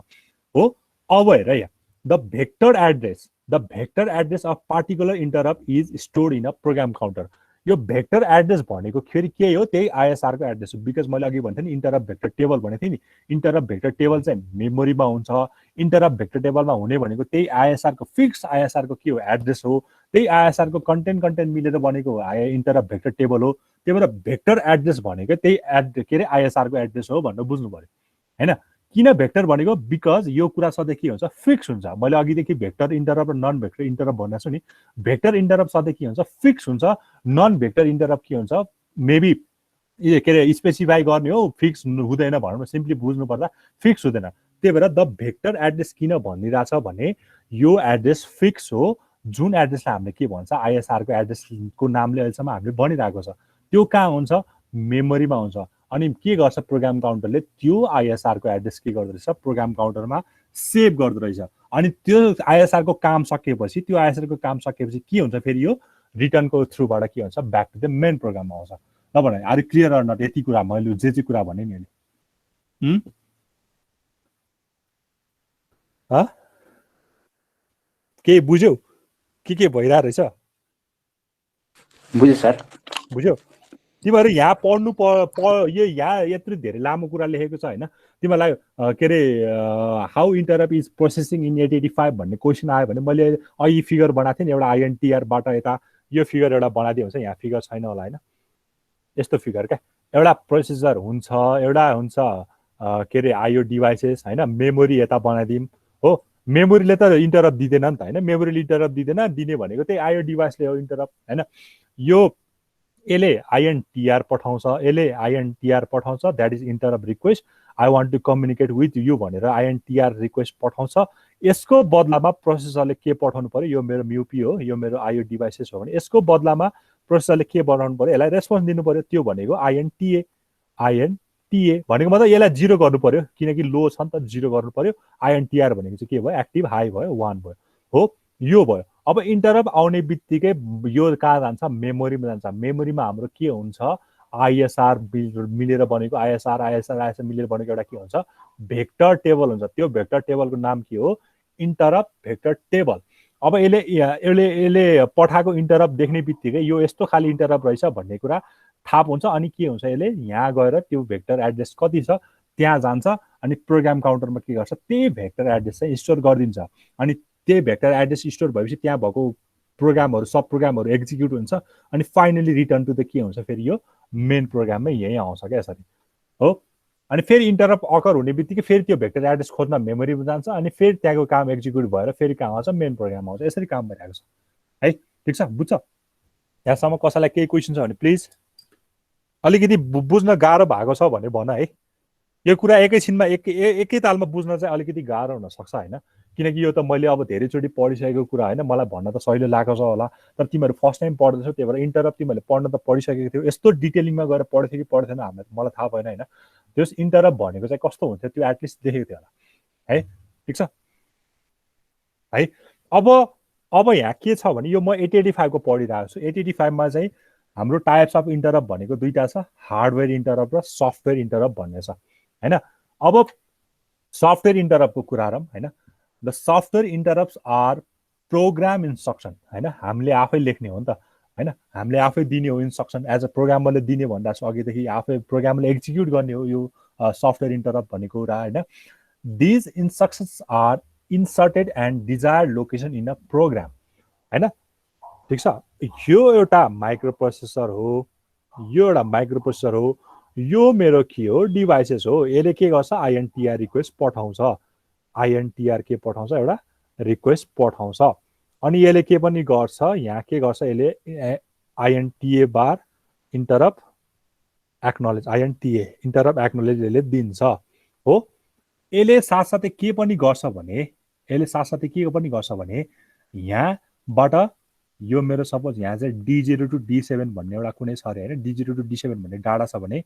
हो। अब हेर यहाँ the vector address of particular interrupt is stored in a program counter. यो भेक्टर एड्रेस भनेको फेरि के हो, त्यही आइएसआरको एड्रेस हो। बिकज मैले अघि भन्थेँ नि इन्टरप्ट भेक्टर टेबल भनेको थिएँ नि, इन्टरप्ट भेक्टर टेबल चाहिँ मेमोरीमा हुन्छ। इन्टरप्ट भेक्टर टेबलमा हुने भनेको त्यही आइएसआरको फिक्स आइएसआरको के हो, एड्रेस हो। त्यही आइएसआरको कन्टेन्ट मिलेर बनेको इन्टरप्ट भेक्टर टेबल हो। त्यही भएर भेक्टर एड्रेस भनेको त्यही के अरे आइएसआरको एड्रेस हो भनेर बुझ्नु पर्यो होइन। किन भेक्टर भनेको, बिकज यो कुरा सधैँ के हुन्छ, फिक्स हुन्छ। मैले अघिदेखि भेक्टर इन्टरप्ट र नन भेक्टर इन्टरप्ट भनेको छु नि। भेक्टर इन्टरप्ट सधैँ के हुन्छ, फिक्स हुन्छ। नन भेक्टर इन्टरप्ट के हुन्छ, मेबी के अरे स्पेसिफाई गर्ने हो, फिक्स हुँदैन भनौँ, सिम्पली बुझ्नु पर्दा फिक्स हुँदैन। त्यही भएर द भेक्टर एड्रेस किन भनिरहेछ भने यो एड्रेस फिक्स हो। जुन एड्रेसलाई हामीले के भन्छ, आइएसआरको एड्रेसको नामले अहिलेसम्म हामीले भनिरहेको छ, त्यो कहाँ हुन्छ, मेमोरीमा हुन्छ। अनि के गर्छ प्रोग्राम काउन्टरले, त्यो आइएसआरको एड्रेस के गर्दो रहेछ, प्रोग्राम काउन्टरमा सेभ गर्दो रहेछ। अनि त्यो आइएसआरको काम सकिएपछि के हुन्छ, फेरि यो रिटर्नको थ्रुबाट के हुन्छ, ब्याक टु द मेन प्रोग्राममा आउँछ। ल भने आर क्लियर अर नट, यति कुरा मैले जे कुरा भने नि अहिले के बुझ्यौ, के भइरहेको रहेछ, बुझ्यो सर, बुझ्यौ। तिमीहरू यहाँ पढ्नु यो यहाँ यत्रो धेरै लामो कुरा लेखेको छ होइन। तिमीहरूलाई के अरे how interrupt is processing in 885 भन्ने क्वेसन आयो भने मैले अघि फिगर बनाएको थिएँ नि, एउटा आइएनटिआरबाट यता यो फिगर एउटा बनाइदियो हुन्छ। यहाँ फिगर छैन होला होइन, यस्तो फिगर क्या। एउटा प्रोसेसर हुन्छ, एउटा हुन्छ के अरे आइओ डिभाइसेस होइन। मेमोरी यता बनाइदिउँ हो। मेमोरीले त इन्टरप्ट दिँदैन नि त होइन, मेमोरीले इन्टरप्ट दिँदैन। दिने भनेको त्यही आइओ डिभाइसले हो इन्टरप्ट होइन। यो यसले आइएनटिआर पठाउँछ, that is interrupt request. I want to communicate with you भनेर आइएनटिआर रिक्वेस्ट पठाउँछ। यसको बदलामा प्रोसेसरले के पठाउनु पर्यो, यो मेरो म्युपी हो, यो मेरो आइओ डिभाइसेस हो भने यसको बदलामा प्रोसेसरले के बनाउनु पर्यो, यसलाई रेस्पोन्स दिनु पर्यो। त्यो भनेको आइएनटिए भनेको मतलब यसलाई 0 गर्नु पर्यो, किनकि लो छ नि त, 0 गर्नु पर्यो। आइएनटिआर भनेको चाहिँ के भयो, एक्टिभ हाई भयो, 1 भयो हो। यो भयो। अब इन्टरप्ट आउने बित्तिकै यो कहाँ जान्छ, मेमोरीमा जान्छ। मेमोरीमा हाम्रो के हुन्छ, आइएसआर मिलेर बनेको आइएसआर मिलेर बनेको एउटा के हुन्छ, भेक्टर टेबल हुन्छ। त्यो भेक्टर टेबलको नाम के हो, इन्टरप्ट भेक्टर टेबल। अब यसले पठाएको इन्टरप्ट देख्ने बित्तिकै यो यस्तो खाली इन्टरप्ट रहेछ भन्ने कुरा थाहा हुन्छ। अनि के हुन्छ, यसले यहाँ गएर त्यो भेक्टर एड्रेस कति छ त्यहाँ जान्छ। अनि प्रोग्राम काउन्टरमा के गर्छ, त्यही भेक्टर एड्रेस चाहिँ स्टोर गरिदिन्छ। अनि त्यही भेक्टर एड्रेस स्टोर भएपछि त्यहाँ भएको प्रोग्रामहरू सब प्रोग्रामहरू एक्जिक्युट हुन्छ। अनि फाइनली रिटर्न टु द के हुन्छ, फेरि यो मेन प्रोग्राममै यहीँ आउँछ क्या यसरी हो। अनि फेरि इन्टरप्ट अकर हुने बित्तिकै फेरि त्यो भेक्टर एड्रेस खोज्न मेमोरीमा जान्छ। अनि फेरि त्यहाँको काम एक्जिक्युट भएर फेरि कहाँ आउँछ, मेन प्रोग्राममा आउँछ। यसरी काम भइरहेको छ है। ठिक छ, बुझ्छ। यहाँसम्म कसैलाई केही क्वेसन छ भने प्लिज, अलिकति बुझ्न गाह्रो भएको छ भने भन है। यो कुरा एकैछिनमा एकै तालमा बुझ्न चाहिँ अलिकति गाह्रो हुनसक्छ होइन। किनकि यो त मैले अब धेरैचोटि पढिसकेको कुरा होइन, मलाई भन्न त सहिलो लागेको छ होला, तर तिमीहरू फर्स्ट टाइम पढ्दैछौ, त्यही भएर इन्टरप्ट तिमीहरूले पढ्न त पढिसकेको थियौ, यस्तो डिटेलिङमा गएर पढ्थ्यो कि पढ्थेन मलाई थाहा भएन होइन। त्यस इन्टरप्ट भनेको चाहिँ कस्तो हुन्थ्यो त्यो एटलिस्ट देखेको थियो होला है, ठिक छ है। अब यहाँ के छ भने यो म 885 को पढिरहेको छु। 885 मा चाहिँ हाम्रो टाइप्स अफ इन्टरप्ट भनेको दुईटा छ, हार्डवेयर इन्टरप्ट र सफ्टवेयर इन्टरप्ट भन्ने छ होइन। अब सफ्टवेयर इन्टरप्टको कुरा गरौँ होइन। The software interrupts are program instruction होइन, हामीले आफै लेख्ने हो नि त होइन, हामीले आफै दिने हो इन्स्ट्रक्सन, एज अ प्रोग्रामरले दिने भन्दा अघिदेखि आफै प्रोग्रामले एक्जिक्युट गर्ने हो यो सफ्टवेयर इन्टरप्ट भनेको कुरा होइन। These instructions are inserted and desired location in a program होइन, ठिक छ। यो एउटा माइक्रो प्रोसेसर हो, यो एउटा माइक्रो प्रोसेसर हो, यो मेरो के हो डिभाइसेस हो। यसले के गर्छ, आइएनटिआर रिक्वेस्ट पठाउँछ, आइएनटिआर के पठाउँछ, एउटा रिक्वेस्ट पठाउँछ। अनि यसले के पनि गर्छ, यहाँ के गर्छ, यसले आइएनटिए बार इन्टरप्ट एक्नोलेज, आइएनटिए इन्टरप्ट एक्नोलेज यसले दिन्छ हो। यसले साथसाथै के पनि गर्छ भने, यसले साथसाथै के पनि गर्छ भने यहाँबाट यो मेरो सपोज यहाँ चाहिँ D0 to D7 भन्ने एउटा कुनै छ अरे होइन, D0 to D7 भन्ने डाटा छ भने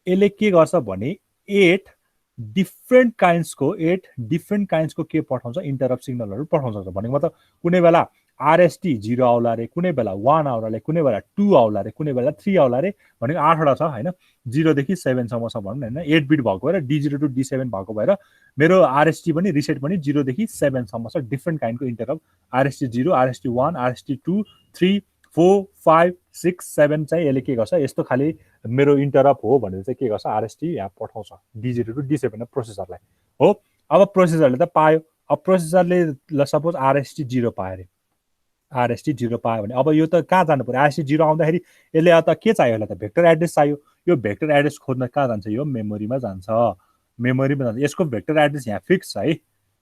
यसले के गर्छ भने 8 डिफ्रेन्ट काइन्ड्सको के पठाउँछ, इन्टरप्ट सिग्नलहरू पठाउँछ। भनेको मतलब कुनै बेला आरएसटी 0 आउला रे, कुनै बेला 1 आउला रे, कुनै बेला 2 आउला रे, कुनै बेला 3 आउला रे, भनेको 8वटा छ होइन, 0 देखि 7 सम्म छ भनौँ न होइन। 8 बिट भएको भएर D0 to D7 भएको भएर मेरो आरएसटी पनि रिसेट पनि 0 देखि 7 सम्म छ, डिफ्रेन्ट काइन्डको इन्टरप्ट। आरएसटी 0, आरएसटी 1, आरएसटी 2, 3, 4, 5, 6, 7 चाहिँ यसले के गर्छ, यस्तो खालि मेरो इन्टरप्ट हो भनेर चाहिँ के गर्छ, आरएसटी यहाँ पठाउँछ D0 to D7 प्रोसेसरलाई हो। अब प्रोसेसरले त पायो, अब प्रोसेसरले ल सपोज आरएसटी 0 पायो अरे, आरएसटी 0 पायो भने अब यो त कहाँ जानु पर्यो, आरएसटी 0 आउँदाखेरि यसले त के चाहियो होला त, भेक्टर एड्रेस चाहियो। यो भेक्टर एड्रेस खोज्न कहाँ जान्छ, यो मेमोरीमा जान्छ, मेमोरीमा जान्छ। यसको भेक्टर एड्रेस यहाँ फिक्स छ है,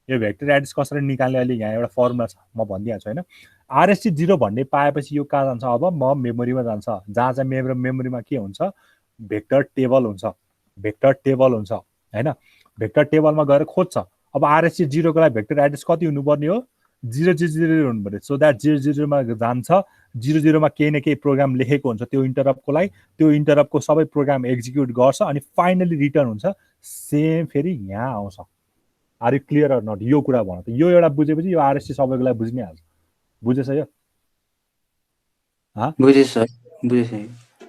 यो भेक्टर एड्रेस कसरी निकाल्ने अहिले यहाँ एउटा फर्मुला छ, म भनिदिइहाल्छु होइन। आरएसटी 0 भन्ने पाएपछि यो कहाँ जान्छ, अब म मेमोरीमा जान्छ, जहाँ चाहिँ मेरो मेमोरीमा के हुन्छ, भेक्टर टेबल हुन्छ, भेक्टर टेबल हुन्छ होइन। भेक्टर टेबलमा गएर खोज्छ। अब आरएसटी 0 को लागि भेक्टर एड्रेस कति हुनुपर्ने हो, 000 हुनु पर्यो। सो द्याट 000 मा जान्छ, 000 मा केही न केही प्रोग्राम लेखेको हुन्छ त्यो इन्टरप्टको लागि, त्यो इन्टरप्टको सबै प्रोग्राम एक्जिक्युट गर्छ अनि फाइनली रिटर्न हुन्छ, सेम फेरि यहाँ आउँछ। Are you clear or not, यो कुरा भन त। यो एउटा बुझेपछि यो आरएसटी सबैको लागि बुझ्नै हाल्छ। बुझेछ यो?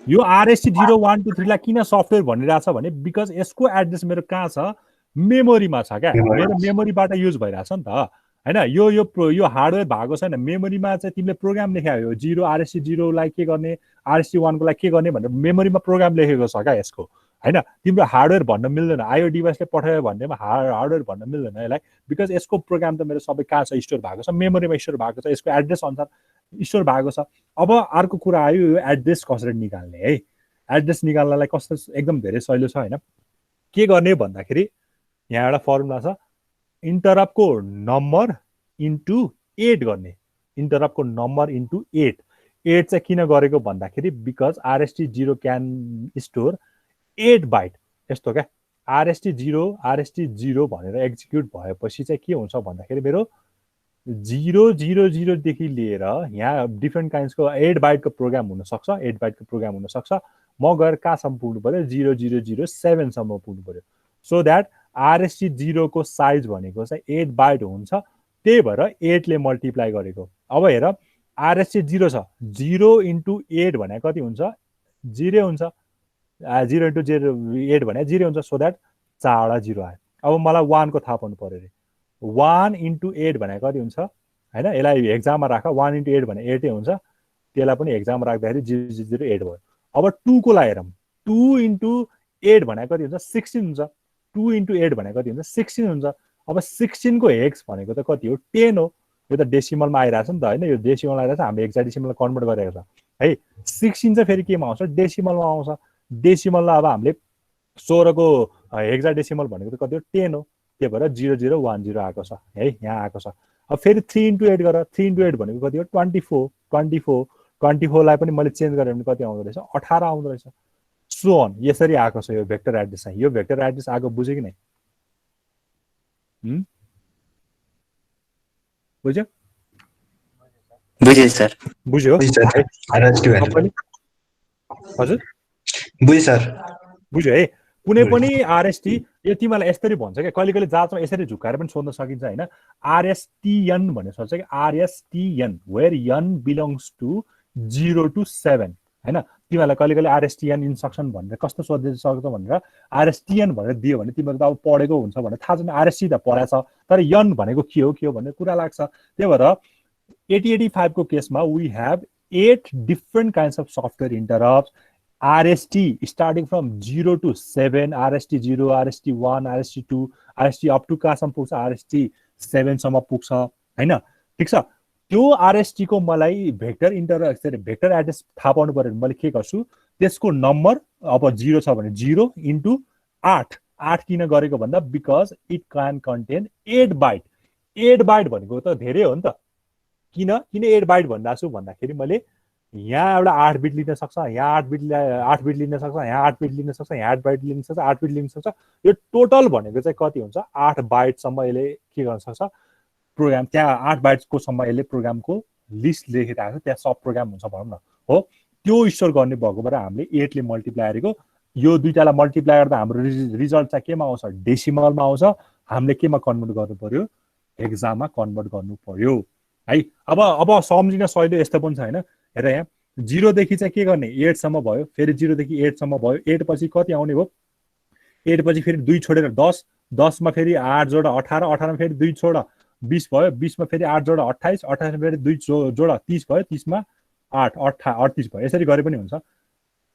यो आरएसटी 0, 1, 2, 3 लाई किन सफ्टवेयर भनिरहेछ भने बिकज यसको एड्रेस मेरो कहाँ छ, मेमोरीमा छ क्या, मेरो मेमोरीबाट युज भइरहेछ नि त होइन। यो हार्डवेयर भएको छैन, मेमोरीमा चाहिँ तिमीले प्रोग्राम लेखायो, 0 आरएसटी 0 लाई के गर्ने, आरएसटी 1 को लागि के गर्ने भनेर मेमोरीमा प्रोग्राम लेखेको छ क्या यसको होइन। तिम्रो हार्डवेयर भन्न मिल्दैन, आयो डिभाइसले पठायो भन्नेमा हार्डवेयर भन्न मिल्दैन यसलाई, बिकज यसको प्रोग्राम त मेरो सबै कहाँ छ, स्टोर भएको छ, मेमोरीमा स्टोर भएको छ, यसको एड्रेस अनुसार स्टोर भएको छ। अब अर्को कुरा आयो, यो एड्रेस कसरी निकाल्ने है। एड्रेस निकाल्नलाई कस्तो एकदम धेरै सजिलो छ होइन। के गर्ने भन्दाखेरि यहाँ एउटा फर्मुला छ, इन्टरप्टको नम्बर इन्टु 8 गर्ने, इन्टरप्टको नम्बर इन्टु 8। 8 चाहिँ किन गरेको भन्दाखेरि because RST 0 can store 8 byte, यस्तो क्या। आरएसटी 0 भनेर एक्जिक्युट भएपछि चाहिँ के हुन्छ भन्दाखेरि मेरो 000 देखि लिएर यहाँ डिफ्रेन्ट काइन्ड्सको 8 बाइटको प्रोग्राम हुनसक्छ, 8 बाइटको प्रोग्राम हुनसक्छ। म गएर कहाँसम्म पुग्नु पर्यो, 0007 सम्म पुग्नु पर्यो। सो द्याट आरएसटी 0 को साइज भनेको चाहिँ 8 बाइट हुन्छ, त्यही भएर 8 ले मल्टिप्लाई गरेको। अब हेर आरएसटी 0 छ, 0 इन्टु 8 भने कति हुन्छ, 0 हुन्छ, 0 इन्टु 8 भने 0 हुन्छ। सो द्याट 4वटा 0 आयो। अब मलाई 1 को थाहा पाउनु पर्यो अरे, 1 इन्टु 8 भने कति हुन्छ होइन, यसलाई एक्जाममा राख, 1 इन्टु 8 भने 8 हुन्छ, त्यसलाई पनि एक्जाममा राख्दाखेरि 008 भयो। अब 2 को लागि हेरौँ, 2 इन्टु 8 भने कति हुन्छ, 16 हुन्छ, 2 इन्टु 8 भने कति हुन्छ, 16 हुन्छ। अब 16 को हेक्स भनेको त कति हो, 10 हो। यो त डेसिमलमा आइरहेछ नि त होइन, यो डेसिमल आइरहेछ, हामीले हेक्साडेसिमलमा कन्भर्ट गरेको छ है। 16 चाहिँ फेरि केमा आउँछ, डेसिमलमा आउँछ। डेसिमललाई अब हामीले 16 को हेक्साडेसिमल भनेको त कति हो, 10 हो, त्यही भएर 0010 आएको छ है, यहाँ आएको छ। अब फेरि 3 इन्टु 8 गर, 3 इन्टु 8 भनेको कति हो, 24 लाई पनि मैले चेन्ज गरेँ भने कति आउँदो रहेछ, 18 आउँदो रहेछ। सो अन यसरी आएको छ यो भेक्टर एड्रेस चाहिँ। यो भेक्टर एड्रेस आएको बुझ्यो कि नै? बुझ्यो बुझेँ सर। बुझ्यो सर RST भ्यालु तपाईँले हजुर बुझेँ सर। बुझ्यो है कुनै पनि आरएसटी यो तिमीलाई यसरी भन्छ क्या कहिले कहिले जाँचमा यसरी झुकाएर पनि सोध्न सकिन्छ होइन आरएसटिएन भनेर सोध्छ कि RST n where n belongs to 0 to 7 होइन तिमीहरूलाई कहिले कहिले आरएसटिएन इन्स्ट्रक्सन भनेर कस्तो सोध्न सक्छ भनेर आरएसटिएन भनेर दियो भने तिमीहरू त अब पढेको हुन्छ भनेर थाहा छैन आरएसटी त पढाएछ तर यन भनेको के हो भन्ने कुरा लाग्छ त्यही भएर 8085 को केसमा we have 8 different kinds of software interrupt RST starting from 0 to 7, RST 0, RST 1, RST 2, RST up to कहाँसम्म पुग्छ RST 7 सम्म पुग्छ हैन ठीक छ त्यो RST को मलाई भेक्टर एड्रेस थाहा पाउनु पर्यो भने मैले के गर्छु त्यसको नम्बर अब 0 छ भने 0 into 8 किन गरेको भन्दा because it can contain 8 byte 8 byte भनेको त धेरै हो नि त किन 8 बाइट भन्दाछु भन्दाखेरि मैले यहाँ एउटा 8 बिट लिन सक्छ यहाँ 8 बिट लिन सक्छ यहाँ 8 बिट लिन सक्छ यहाँ 8 बाइट लिन सक्छ 8 बिट लिन सक्छ यो टोटल भनेको चाहिँ कति हुन्छ 8 बाइटसम्म यसले के गर्न सक्छ प्रोग्राम त्यहाँ 8 बाइट्सको सम्म यसले प्रोग्रामको लिस्ट लेखिरहेको छ त्यहाँ सब प्रोग्राम हुन्छ भनौँ न हो त्यो स्टोर गर्ने भएको भएर हामीले 8 ले मल्टिप्लाई गरेको यो दुईटालाई मल्टिप्लाई गर्दा हाम्रो रिजल्ट चाहिँ केमा आउँछ डेसिमलमा आउँछ हामीले केमा कन्भर्ट गर्नु पर्यो हेक्सामा कन्भर्ट गर्नु पर्यो है अब सम्झिन सजिलो यस्तो पनि छ हैन हेर यहाँ 0 देखि चाहिँ के गर्ने 8 सम्म भयो फेरि 0 देखि 8 सम्म भयो 8 पछि कति आउने भयो 8 पछि फेरि 2 छोडेर 10 10 मा फेरि 8 जोडा 18 18 मा फेरि 2 छोडा 20 भयो 20 मा फेरि 8 जोडा 28 28 मा फेरि 2 जोडा 30 भयो 30 मा 8 38 भयो यसरी गरे पनि हुन्छ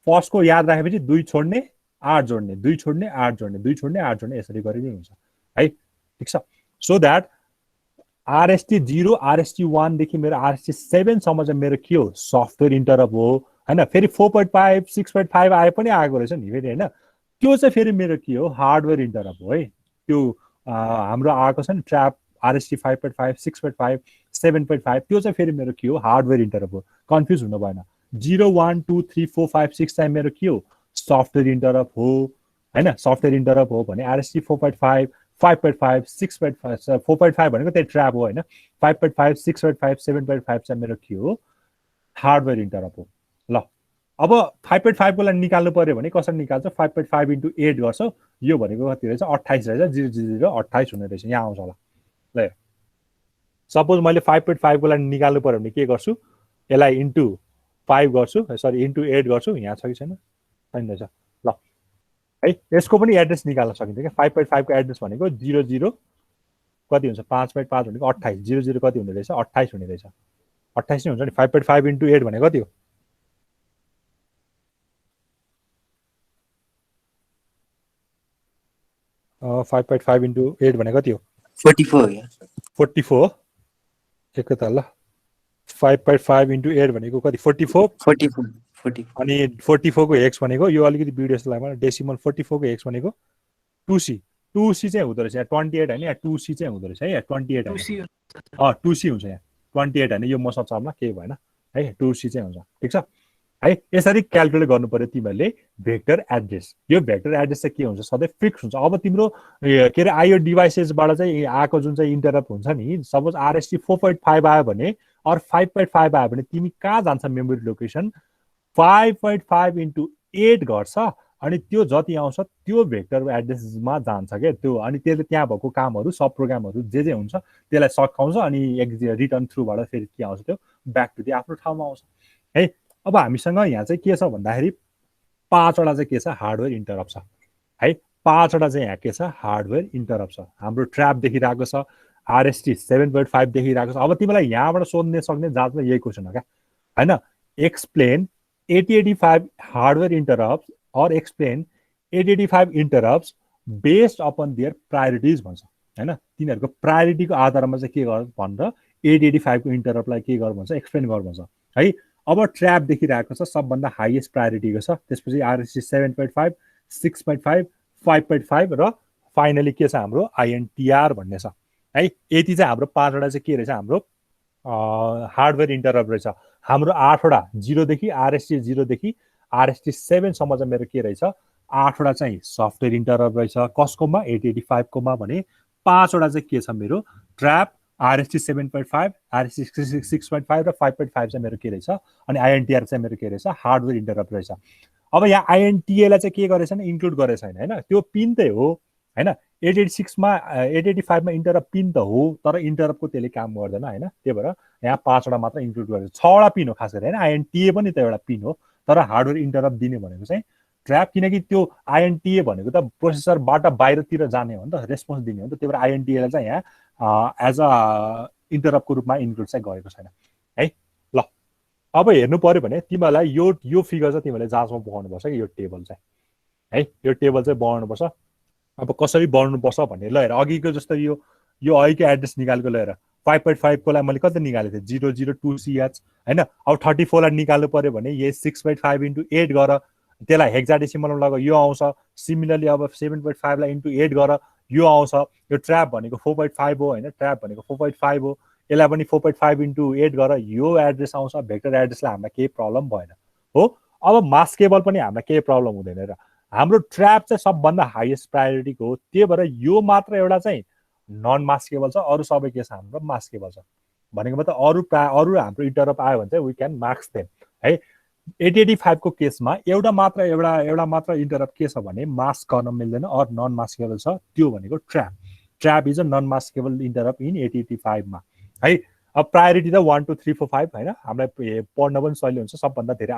फर्स्टको याद राखेपछि 2 छोड्ने 8 जोड्ने 2 छोड्ने 8 जोड्ने 2 छोड्ने 8 जोड्ने यसरी गरे पनि हुन्छ है ठीक छ सो दैट RST 0 RST 1 देखि मेरो RST 7 सम्म चाहिँ मेरो के हो सफ्टवेयर इन्टरप्ट हो हैन फेरि 4.5 6.5 आए पनि आएको रहेछ नि फेरि हैन त्यो चाहिँ फेरि मेरो के हो हार्डवेयर इन्टरप्ट हो है त्यो हाम्रो आएको छ नि ट्र्याप RST 5.5 6.5 7.5 त्यो चाहिँ फेरि मेरो के हो हार्डवेयर इन्टरप्ट हो कन्फ्युज हुनु भएन 0 1 2 3 4 5 6 चाहिँ मेरो के हो सफ्टवेयर इन्टरप्ट हो हैन सफ्टवेयर इन्टरप्ट हो भने RST 4.5 5.5 6.5 4.5 भनेको त्यही ट्र्याप हो हैन 5.5 6.5 7.5 चाहिँ मेरो के हो हार्डवेयर इन्टरप्ट हो ल अब 5.5 को लागि निकाल्नु पर्यो भने कसरी निकाल्छ 5.5 into 8 गर्छ यो भनेको कति रहेछ 28 रहेछ 0 28 हुने रहेछ यहाँ आउँछ होला ल सपोज मैले 5.5 को लागि निकाल्नु पर्यो भने के गर्छु यसलाई इन्टु 5 गर्छु सरी इन्टु 8 गर्छु यहाँ छ कि छैन छैन रहेछ ल है यसको पनि एड्रेस निकाल्न सकिन्छ क्या 5.5 को एड्रेस भनेको 00 कति हुन्छ 5.5 भनेको 28 00 कति हुने रहेछ 28 हुने रहेछ 28 नै हुन्छ नि 5.5 into 8 भनेको कति हो अ 5.5 into 8 भनेको कति हो 44 44 एकैताल ल 5.5 into 8 भनेको कति 44 अनि 44 को x भनेको यो अलिकति भिडियो जस्तो लाग्यो डेसिमल 44 को x भनेको 2c चाहिँ हुँदो रहेछ यहाँ 28 हैन यहाँ 2c चाहिँ हुँदो रहेछ है यहाँ 28 हैन 2c हुन्छ यहाँ 28 हैन यो म सचाउमा केही भएन है 2c चाहिँ हुन्छ ठीक छ है यसरी क्याल्कुलेट गर्नु पर्यो तिमीहरूले भेक्टर एड्रेस यो भेक्टर एड्रेस चाहिँ के हुन्छ सधैँ फिक्स हुन्छ अब तिम्रो के अरे आइओ डिभाइसेसबाट चाहिँ आएको जुन चाहिँ इन्टरप्ट हुन्छ नि सपोज RST 4.5 आयो भने अर 5.5 आयो भने तिमी कहाँ जान्छ मेमोरी लोकेसन 5.5 into 8 गर्छ अनि त्यो जति आउँछ त्यो भेक्टर एड्रेसमा जान्छ क्या त्यो अनि त्यसले त्यहाँ भएको कामहरू सब प्रोग्रामहरू जे हुन्छ त्यसलाई सकाउँछ अनि रिटर्न थ्रुबाट फेरि के आउँछ त्यो ब्याक टु आफ्नो ठाउँमा आउँछ है अब हामीसँग यहाँ चाहिँ के छ भन्दाखेरि 5 वटा चाहिँ के छ हार्डवेयर इन्टरप्ट छ है 5 वटा चाहिँ यहाँ के छ हार्डवेयर इन्टरप्ट छ हाम्रो ट्र्याप देखिरहेको छ RST 7.5 देखिरहेको छ अब तिमीलाई यहाँबाट सोध्ने सक्ने जाँचमा यही क्वेसन हो क्या हैन explain 8085 hardware interrupts or explain 8085 interrupts based upon their priorities भन्छ हैन तिनीहरुको प्रायोरिटीको आधारमा चाहिँ के गर्छ भनेर 8085 को इन्टरप्टलाई के गर भन्छ एक्सप्लेन गर भन्छ है अब ट्र्याप देखिरहेको छ सबभन्दा हाईएस्ट प्रायोरिटीको छ त्यसपछि RST 7.5 6.5 5.5 र फाइनली के छ हाम्रो INTR भन्ने छ है यति चाहिँ हाम्रो 5 वटा चाहिँ के रहेछ हाम्रो हार्डवेयर इन्टरप्ट रहेछ हाम्रो 8 वटा 0 देखि RST 0 देखि RST 7 सम्म चाहिँ मेरो के रहेछ 8 वटा चाहिँ सफ्टवेयर इन्टरप्ट रहेछ कसकोमा 8085 कोमा भने 5 वटा चाहिँ के छ मेरो ट्र्याप RST 7.5 RST 6.5 र 5.5 चाहिँ मेरो के रहेछ अनि INTR चाहिँ मेरो के रहेछ हार्डवेयर इन्टरप्ट रहेछ। अब यहाँ INTA लाई चाहिँ के गरेछ भने इन्क्लुड गरेछ छैन हैन, त्यो पिन त हो हैन। 886 मा 885 मा इन्टरप्ट पिन त हो तर इन्टरप्टको त्यसले काम गर्दैन हैन, त्यही भएर यहाँ 5 वटा मात्र इन्क्लुड गरेछ। 6 वटा पिन हो खास गरी हैन, INTA पनि त एउटा पिन हो तर हार्डवेयर इन्टरप्ट दिने भनेको चाहिँ ट्र्याप, किनकि त्यो INTA भनेको त प्रोसेसरबाट बाहिरतिर जाने हो नि त, रेस्पोन्स दिने हो नि त, त्यही भएर INTA लाई चाहिँ यहाँ एज अ इन्टरप्टको रूपमा इन्क्लुड चाहिँ गरेको छैन है। ल अब हेर्नु पर्यो भने तिमीलाई यो फिगर चाहिँ तिमीले जाँचमा बनाउनुपर्छ कि यो टेबल चाहिँ है, यो टेबल चाहिँ बनाउनुपर्छ। अब कसरी बनाउनुपर्छ भन्ने ल हेर, अघिको जस्तो यो अघिको एड्रेस निकालेको ल हेर 5.5 को लागि मैले कति निकालेको थिएँ 002CH हैन। अब 34 लाई निकाल्नु पर्यो भने ये 6.5 × 8 गर, त्यसलाई हेक्साडेसिमलमा लग यो आउँछ। सिमिलरली अब 7.5 लाई × 8 गर यो आउँछ। यो ट्र्याप भनेको 4.5 हो हैन, ट्र्याप भनेको 4.5 हो, यसलाई पनि 4.5 × 8 गर यो एड्रेस आउँछ। भेक्टर एड्रेसलाई हामीलाई केही प्रब्लम भएन हो। अब मास्क केबल पनि हामीलाई केही प्रब्लम हुँदैन र हाम्रो ट्र्याप चाहिँ सबभन्दा हाइएस्ट प्रायोरिटीको हो, त्यही भएर यो मात्र एउटा चाहिँ नन मास्केबल छ, अरू सबै के छ हाम्रो मास्केबल छ। भनेको मतलब अरू हाम्रो इन्टरप्ट आयो भने चाहिँ वी क्यान मार्क्स देम है। 885 को केसमा एउटा मात्र इन्टरप्ट के छ भने मास्क गर्न मिल्दैन अर नन मास्केबल छ, त्यो भनेको trap. Trap is a non maskable interrupt in 885 मा है। अब प्रायोरिटी त 1 2 3 4 5 हैन, हामीलाई पढ्न पनि सजिलो हुन्छ। सबभन्दा धेरै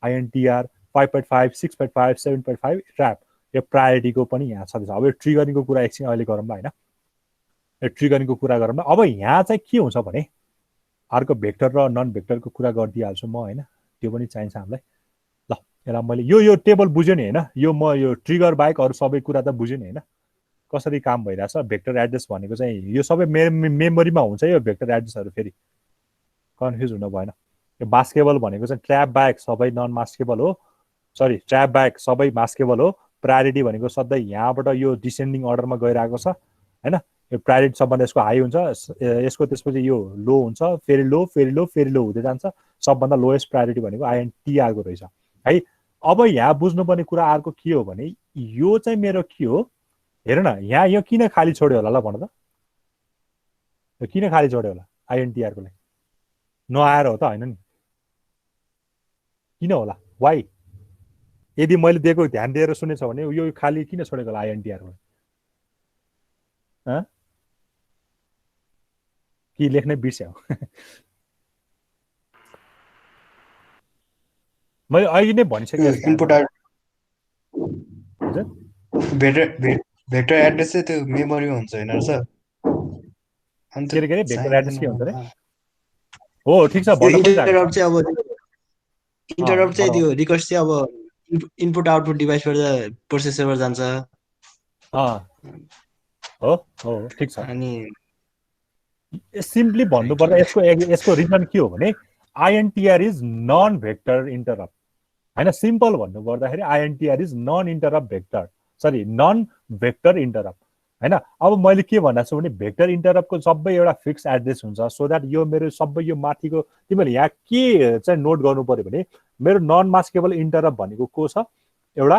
INTR 5.5 6.5 7.5 ट्र्याप, यो प्रायोरिटीको पनि यहाँ छ। अब यो ट्रिगरिङको कुरा एकछिन अहिले गरौँला हैन, यो ट्रिगरिङको कुरा गरौँला। अब यहाँ चाहिँ के हुन्छ भने अर्को भेक्टर र नन भेक्टरको कुरा गरिदिइहाल्छु म हैन, त्यो पनि चाहिन्छ हामीलाई। ल यसलाई मैले यो टेबल बुझ्यो नि हैन, यो ट्रिगर बाहेक अरू सबै कुरा त बुझ्यो नि हैन, कसरी काम भइरहेछ। भेक्टर एड्रेस भनेको चाहिँ यो सबै मेमोरीमा हुन्छ यो भेक्टर एड्रेसहरू, फेरि कन्फ्युज हुनु भएन। यो मास्केबल भनेको चाहिँ ट्र्याप बाहेक सबै नन मास्केबल हो, सरी ट्र्याप बाहेक सबै मास्केबल हो। प्रायोरिटी भनेको सधैँ यहाँबाट यो डिसेन्डिङ अर्डरमा गइरहेको छ हैन। यो प्रायोरिटी सबभन्दा यसको हाई हुन्छ, यसको त्यसपछि यो लो हुन्छ, फेरि लो फेरि लो फेरि लो हुँदै जान्छ। सबभन्दा लोएस्ट प्रायोरिटी भनेको INTR को रहेछ है। अब यहाँ बुझ्नुपर्ने कुरा अर्को के हो भने यो चाहिँ मेरो के हो हेर न, यहाँ यो किन खाली छोड्यो होला ल भन त, यो किन खाली छोड्यो होला INTR को लागि नआएर हो त हैन नि, किन होला वाइ? यदि मैले दिएको ध्यान दिएर सुनेछ भने यो खाली किन छोडेको होला INTR को कि लेख्नै बिर्स्याउ? मैले अहिले नै भनिसकेँ इनपुट भेक्टर एड्रेस चाहिँ त्यो मेमोरीमा हुन्छ हैन सर? के रे भेक्टर एड्रेस के हुन्छ रे? हो ठीक छ, भन्नु पनि इन्टरप्ट चाहिँ अब इन्टरप्ट चाहिँ त्यो रिक्वेस्ट चाहिँ अब इनपुट आउटपुट डिभाइसबाट प्रोसेसरबाट जान्छ। हो ठीक छ। अनि सिम्पली भन्नुपर्दा यसको रिजन के हो भने INTR is non vector interrupt हैन। सिम्पल भन्नुपर्दाखेरि INTR is non interrupt vector, sorry non vector interrupt हैन। अब मैले के भनेको छु भने भेक्टर इन्टरप्टको सबै एउटा फिक्स एड्रेस हुन्छ, सो द्याट यो मेरो सबै यो माथिको तिमीले यहाँ के चाहिँ नोट गर्नु पर्यो भने मेरो नन मास्केबल इन्टरप्ट भनेको को छ, एउटा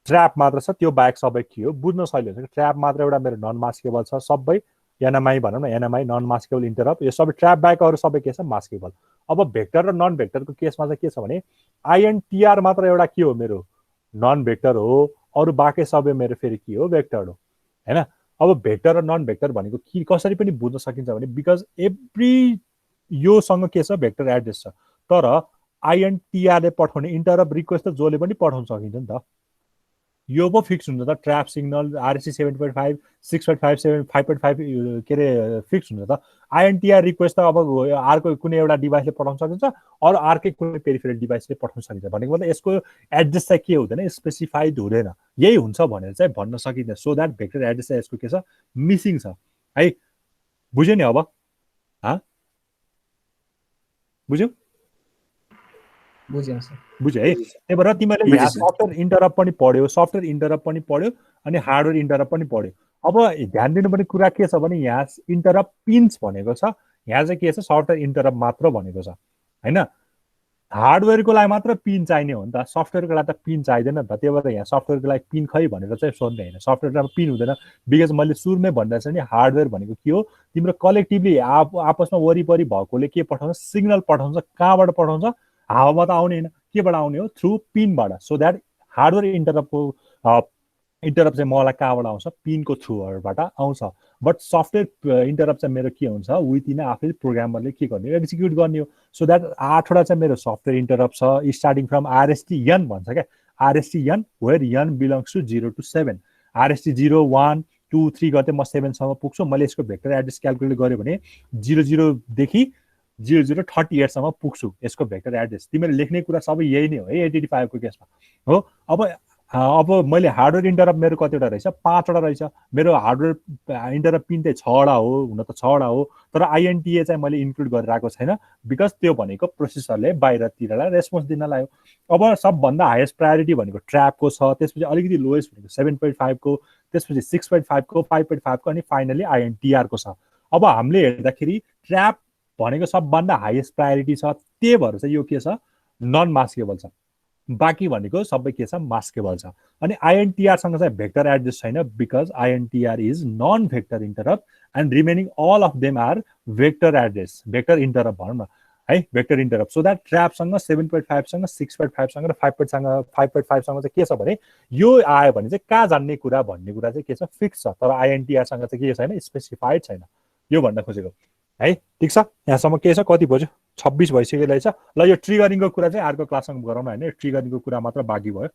ट्र्याप मात्र छ, त्यो बाहेक सबै के हो बुझ्न सजिलो हुन्छ। ट्र्याप मात्र एउटा मेरो नन मास्केबल छ, सबै NMI भनौँ न, NMI नन मास्केबल इन्टरप्ट, यो सबै ट्र्याप बाहेक अरू सबै के छ मास्केबल। अब भेक्टर र नन भेक्टरको केसमा चाहिँ के छ भने INTR मात्र एउटा के हो मेरो नन भेक्टर हो, अरू बाँकी सबै मेरो फेरि के हो भेक्टर हो हैन। अब भेक्टर र नन भेक्टर भनेको के कसरी पनि बुझ्न सकिन्छ भने बिकज एभ्री योसँग के छ भेक्टर एड्रेस छ, तर INTR ले पठाउने इन्टरप्ट रिक्वेस्ट त जसले पनि पठाउन सकिन्छ नि त, यो पो फिक्स हुन्छ त। ट्र्याप सिग्नल RST 7.5 6.5 7 5.5 के अरे फिक्स हुन्छ त। INTR रिक्वेस्ट त अब अर्को कुनै एउटा डिभाइसले पठाउन सकिन्छ, अरू अर्कै कुनै पेरिफेरल डिभाइसले पठाउन सकिन्छ। भनेको मतलब यसको एड्रेस चाहिँ के हुँदैन, स्पेसिफाइड हुँदैन, यही हुन्छ भनेर चाहिँ भन्न सकिन्छ। सो द्याट भेक्टर एड्रेस चाहिँ यसको के छ मिसिङ छ है। बुझ्यो नि? अब बुझ्यो बुझ्यो है। त्यही भएर तिमीले यहाँ सफ्टवेयर इन्टरप्ट पनि पढ्यो, सफ्टवेयर इन्टरप्ट पनि पढ्यो अनि हार्डवेयर इन्टरप्ट पनि पढ्यो। अब ध्यान दिनुपर्ने कुरा के छ भने यहाँ इन्टरप्ट पिन्स भनेको छ, यहाँ चाहिँ के छ सफ्टवेयर इन्टरप्ट मात्र भनेको छ हैन। हार्डवेयरको लागि मात्र पिन चाहिने हो नि त, सफ्टवेयरको लागि त पिन चाहिँदैन नि त। त्यही भएर यहाँ सफ्टवेयरको लागि पिन खै भनेर चाहिँ सोध्ने होइन, सफ्टवेयरमा पिन हुँदैन। बिकज मैले सुरुमै भन्दा चाहिँ नि हार्डवेयर भनेको के हो, तिम्रो कलेक्टिभली आपसमा वरिपरि भएकोले के पठाउँछ, सिग्नल पठाउँछ। कहाँबाट पठाउँछ? हावामा त आउने होइन, केबाट आउने हो? थ्रु पिनबाट। सो द्याट हार्डवेयर इन्टरप्ट चाहिँ मलाई कहाँबाट आउँछ? पिनको थ्रुबाट आउँछ। बट सफ्टवेयर इन्टरप्ट चाहिँ मेरो के हुन्छ, विथिन आफै प्रोग्रामरले के गर्ने, एक्जिक्युट गर्ने हो। सो द्याट 8वटा चाहिँ मेरो सफ्टवेयर इन्टरप्ट छ, स्टार्टिङ फ्रम RST-N भन्छ क्या, RST-N where N belongs to 0 to 7। RST 0, 1, 2, 3 गर्दै म 7सम्म पुग्छु। मैले यसको भेक्टर एड्रेस क्यालकुलेट गरेँ भने 00देखि 0038सम्म पुग्छु यसको भेक्टर एड्रेस। तिमीले लेख्ने कुरा सबै यही नै हो है 885 को केसमा हो। अब मैले हार्डवेयर इन्टरप्ट मेरो कतिवटा रहेछ? 5वटा रहेछ। मेरो हार्डवेयर इन्टरप्ट पिन चाहिँ 6वटा हो, हुन त 6वटा हो, तर INTA चाहिँ मैले इन्क्लुड गरेर आएको छैन। बिकज त्यो भनेको प्रोसेसरले बाहिरतिरलाई रेस्पोन्स दिनलाई हो। अब सबभन्दा हाइएस्ट प्रायोरिटी भनेको ट्र्यापको छ, त्यसपछि अलिकति लोएस्ट भनेको 7.5 को, त्यसपछि 6.5 को, 5.5 को, अनि फाइनली INTR को छ। अब हामीले हेर्दाखेरि ट्र्याप भनेको सबभन्दा हाइएस्ट प्रायोरिटी छ, त्यही भएर चाहिँ यो के छ, नन मास्केबल छ। बाँकी भनेको सबै के छ, मास्केबल छ। अनि INTR-सँग चाहिँ भेक्टर एड्रेस छैन, because INTR is non vector interrupt and remaining all of them are vector address, vector interrupt भनौँ न है, भेक्टर इन्टरप्ट। सो द्याट ट्र्यापसँग 7.5सँग 6.5सँग र 5.5सँग चाहिँ के छ भने, यो आयो भने चाहिँ कहाँ जान्ने कुरा भन्ने कुरा चाहिँ के छ, फिक्स छ। तर INTR-सँग चाहिँ के छैन, स्पेसिफाइड छैन, यो भन्न खोजेको है। ठिक छ, यहाँसम्म के छ, कति बज्यो? 26 भइसक्यो रहेछ। ल यो ट्रिगरिङको कुरा चाहिँ अर्को क्लासमा गरौँ न होइन, ट्रिगरिङको कुरा मात्र बाँकी भयो।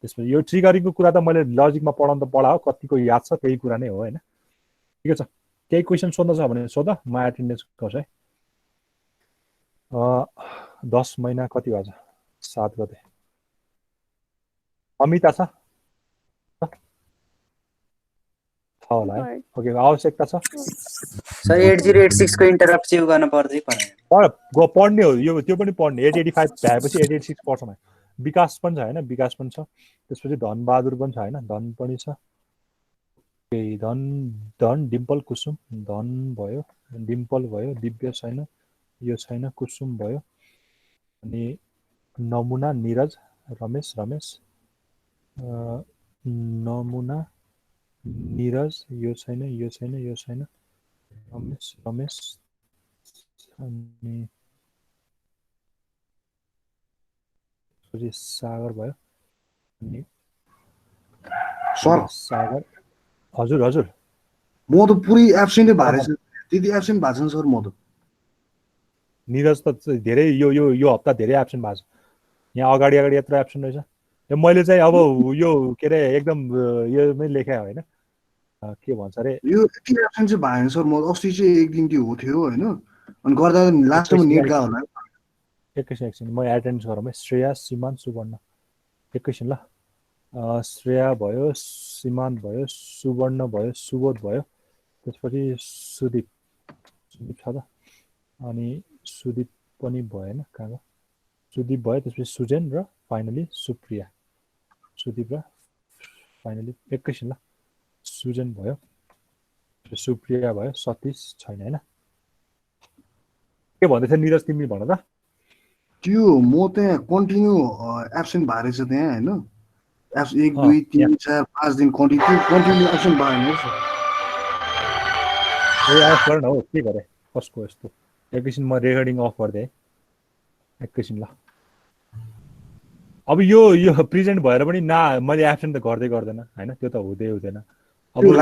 त्यसपछि यो ट्रिगरिङको कुरा त मैले लजिकमा पढाउनु त पढायो, कतिको याद छ त्यही कुरा नै हो होइन। ठिकै छ, केही क्वेसन सोध्नु छ भने सोध, म एटेन्डेन्स गर्छु है। 10 महिना कति भएछ? 7 गते। अमिता छ होला है? ओके, आवश्यकता छ सर 8086 को इन्टरप्ट सेभ गर्न पर्दै पर्दैन? पढ्ने हो यो, त्यो पनि पढ्ने। 885 भ्याएपछि 886 पढ्छौँ। विकास पनि छ होइन, विकास पनि छ। त्यसपछि धनबहादुर पनि छ होइन, धन पनि छ। धन डिम्पल कुसुम, धन भयो, डिम्पल भयो, दिव्य छैन, यो छैन, कुसुम भयो, अनि नमुना, निरज, रमेश, नमुना, निरज, यो छैन, यो छैन, यो छैन, रमेश, अनि सागर भयो, अनि सर सागर। हजुर हजुर, म त पुरै एब्सेन्टै भएर छ, त्यति एब्सेन्ट भएको छ सर म त। निरज त धेरै यो हप्ता धेरै एब्सेन्ट भएको छ। यहाँ अगाडि यत्रो एब्सेन्ट रहेछ। मैले चाहिँ अब यो के अरे एकदम योमै लेखेँ होइन, के भन्छ अरे, यो यति एब्सेन्ट चाहिँ भएन सर। म अस्ति चाहिँ एक दिन त्यो हो थियो होइन, अनि गर्दा लास्टमा नेट गयो होला। एकैछिन म एटेन्ड गरौँ है। श्रेया, सिमान, सुवर्ण, एकैछिन ल। श्रेया भयो, सिमान भयो, सुवर्ण भयो, सुबोध भयो, त्यसपछि सुदीप छ त, अनि सुदीप पनि भएन, कहाँ गयो? सुदीप भयो, त्यसपछि सुजेन र फाइनली सुप्रिया। सुदीप र फाइनली एकैछिन ल, सुजेन भयो, सुप्रिया भयो, सतीश छैन होइन। के भन्दैछ निरज, तिमी भन त। त्यो म त्यहाँ कन्टिन्यू एब्सेन्ट भएर छ त्यहाँ होइन, 1, 2, 3, 4, 5 दिन कन्टिन्यू एब्सेन्ट भएन सर। अफ गर न हौ, के गरे कसको यस्तो। एकैछिन म रेकर्डिङ अफ गरिदिएँ, एकैछिन ल। अब यो प्रेजेन्ट भएर पनि ना मैले एब्सेन्ट त गर्दैन होइन, त्यो त हुँदैन। अब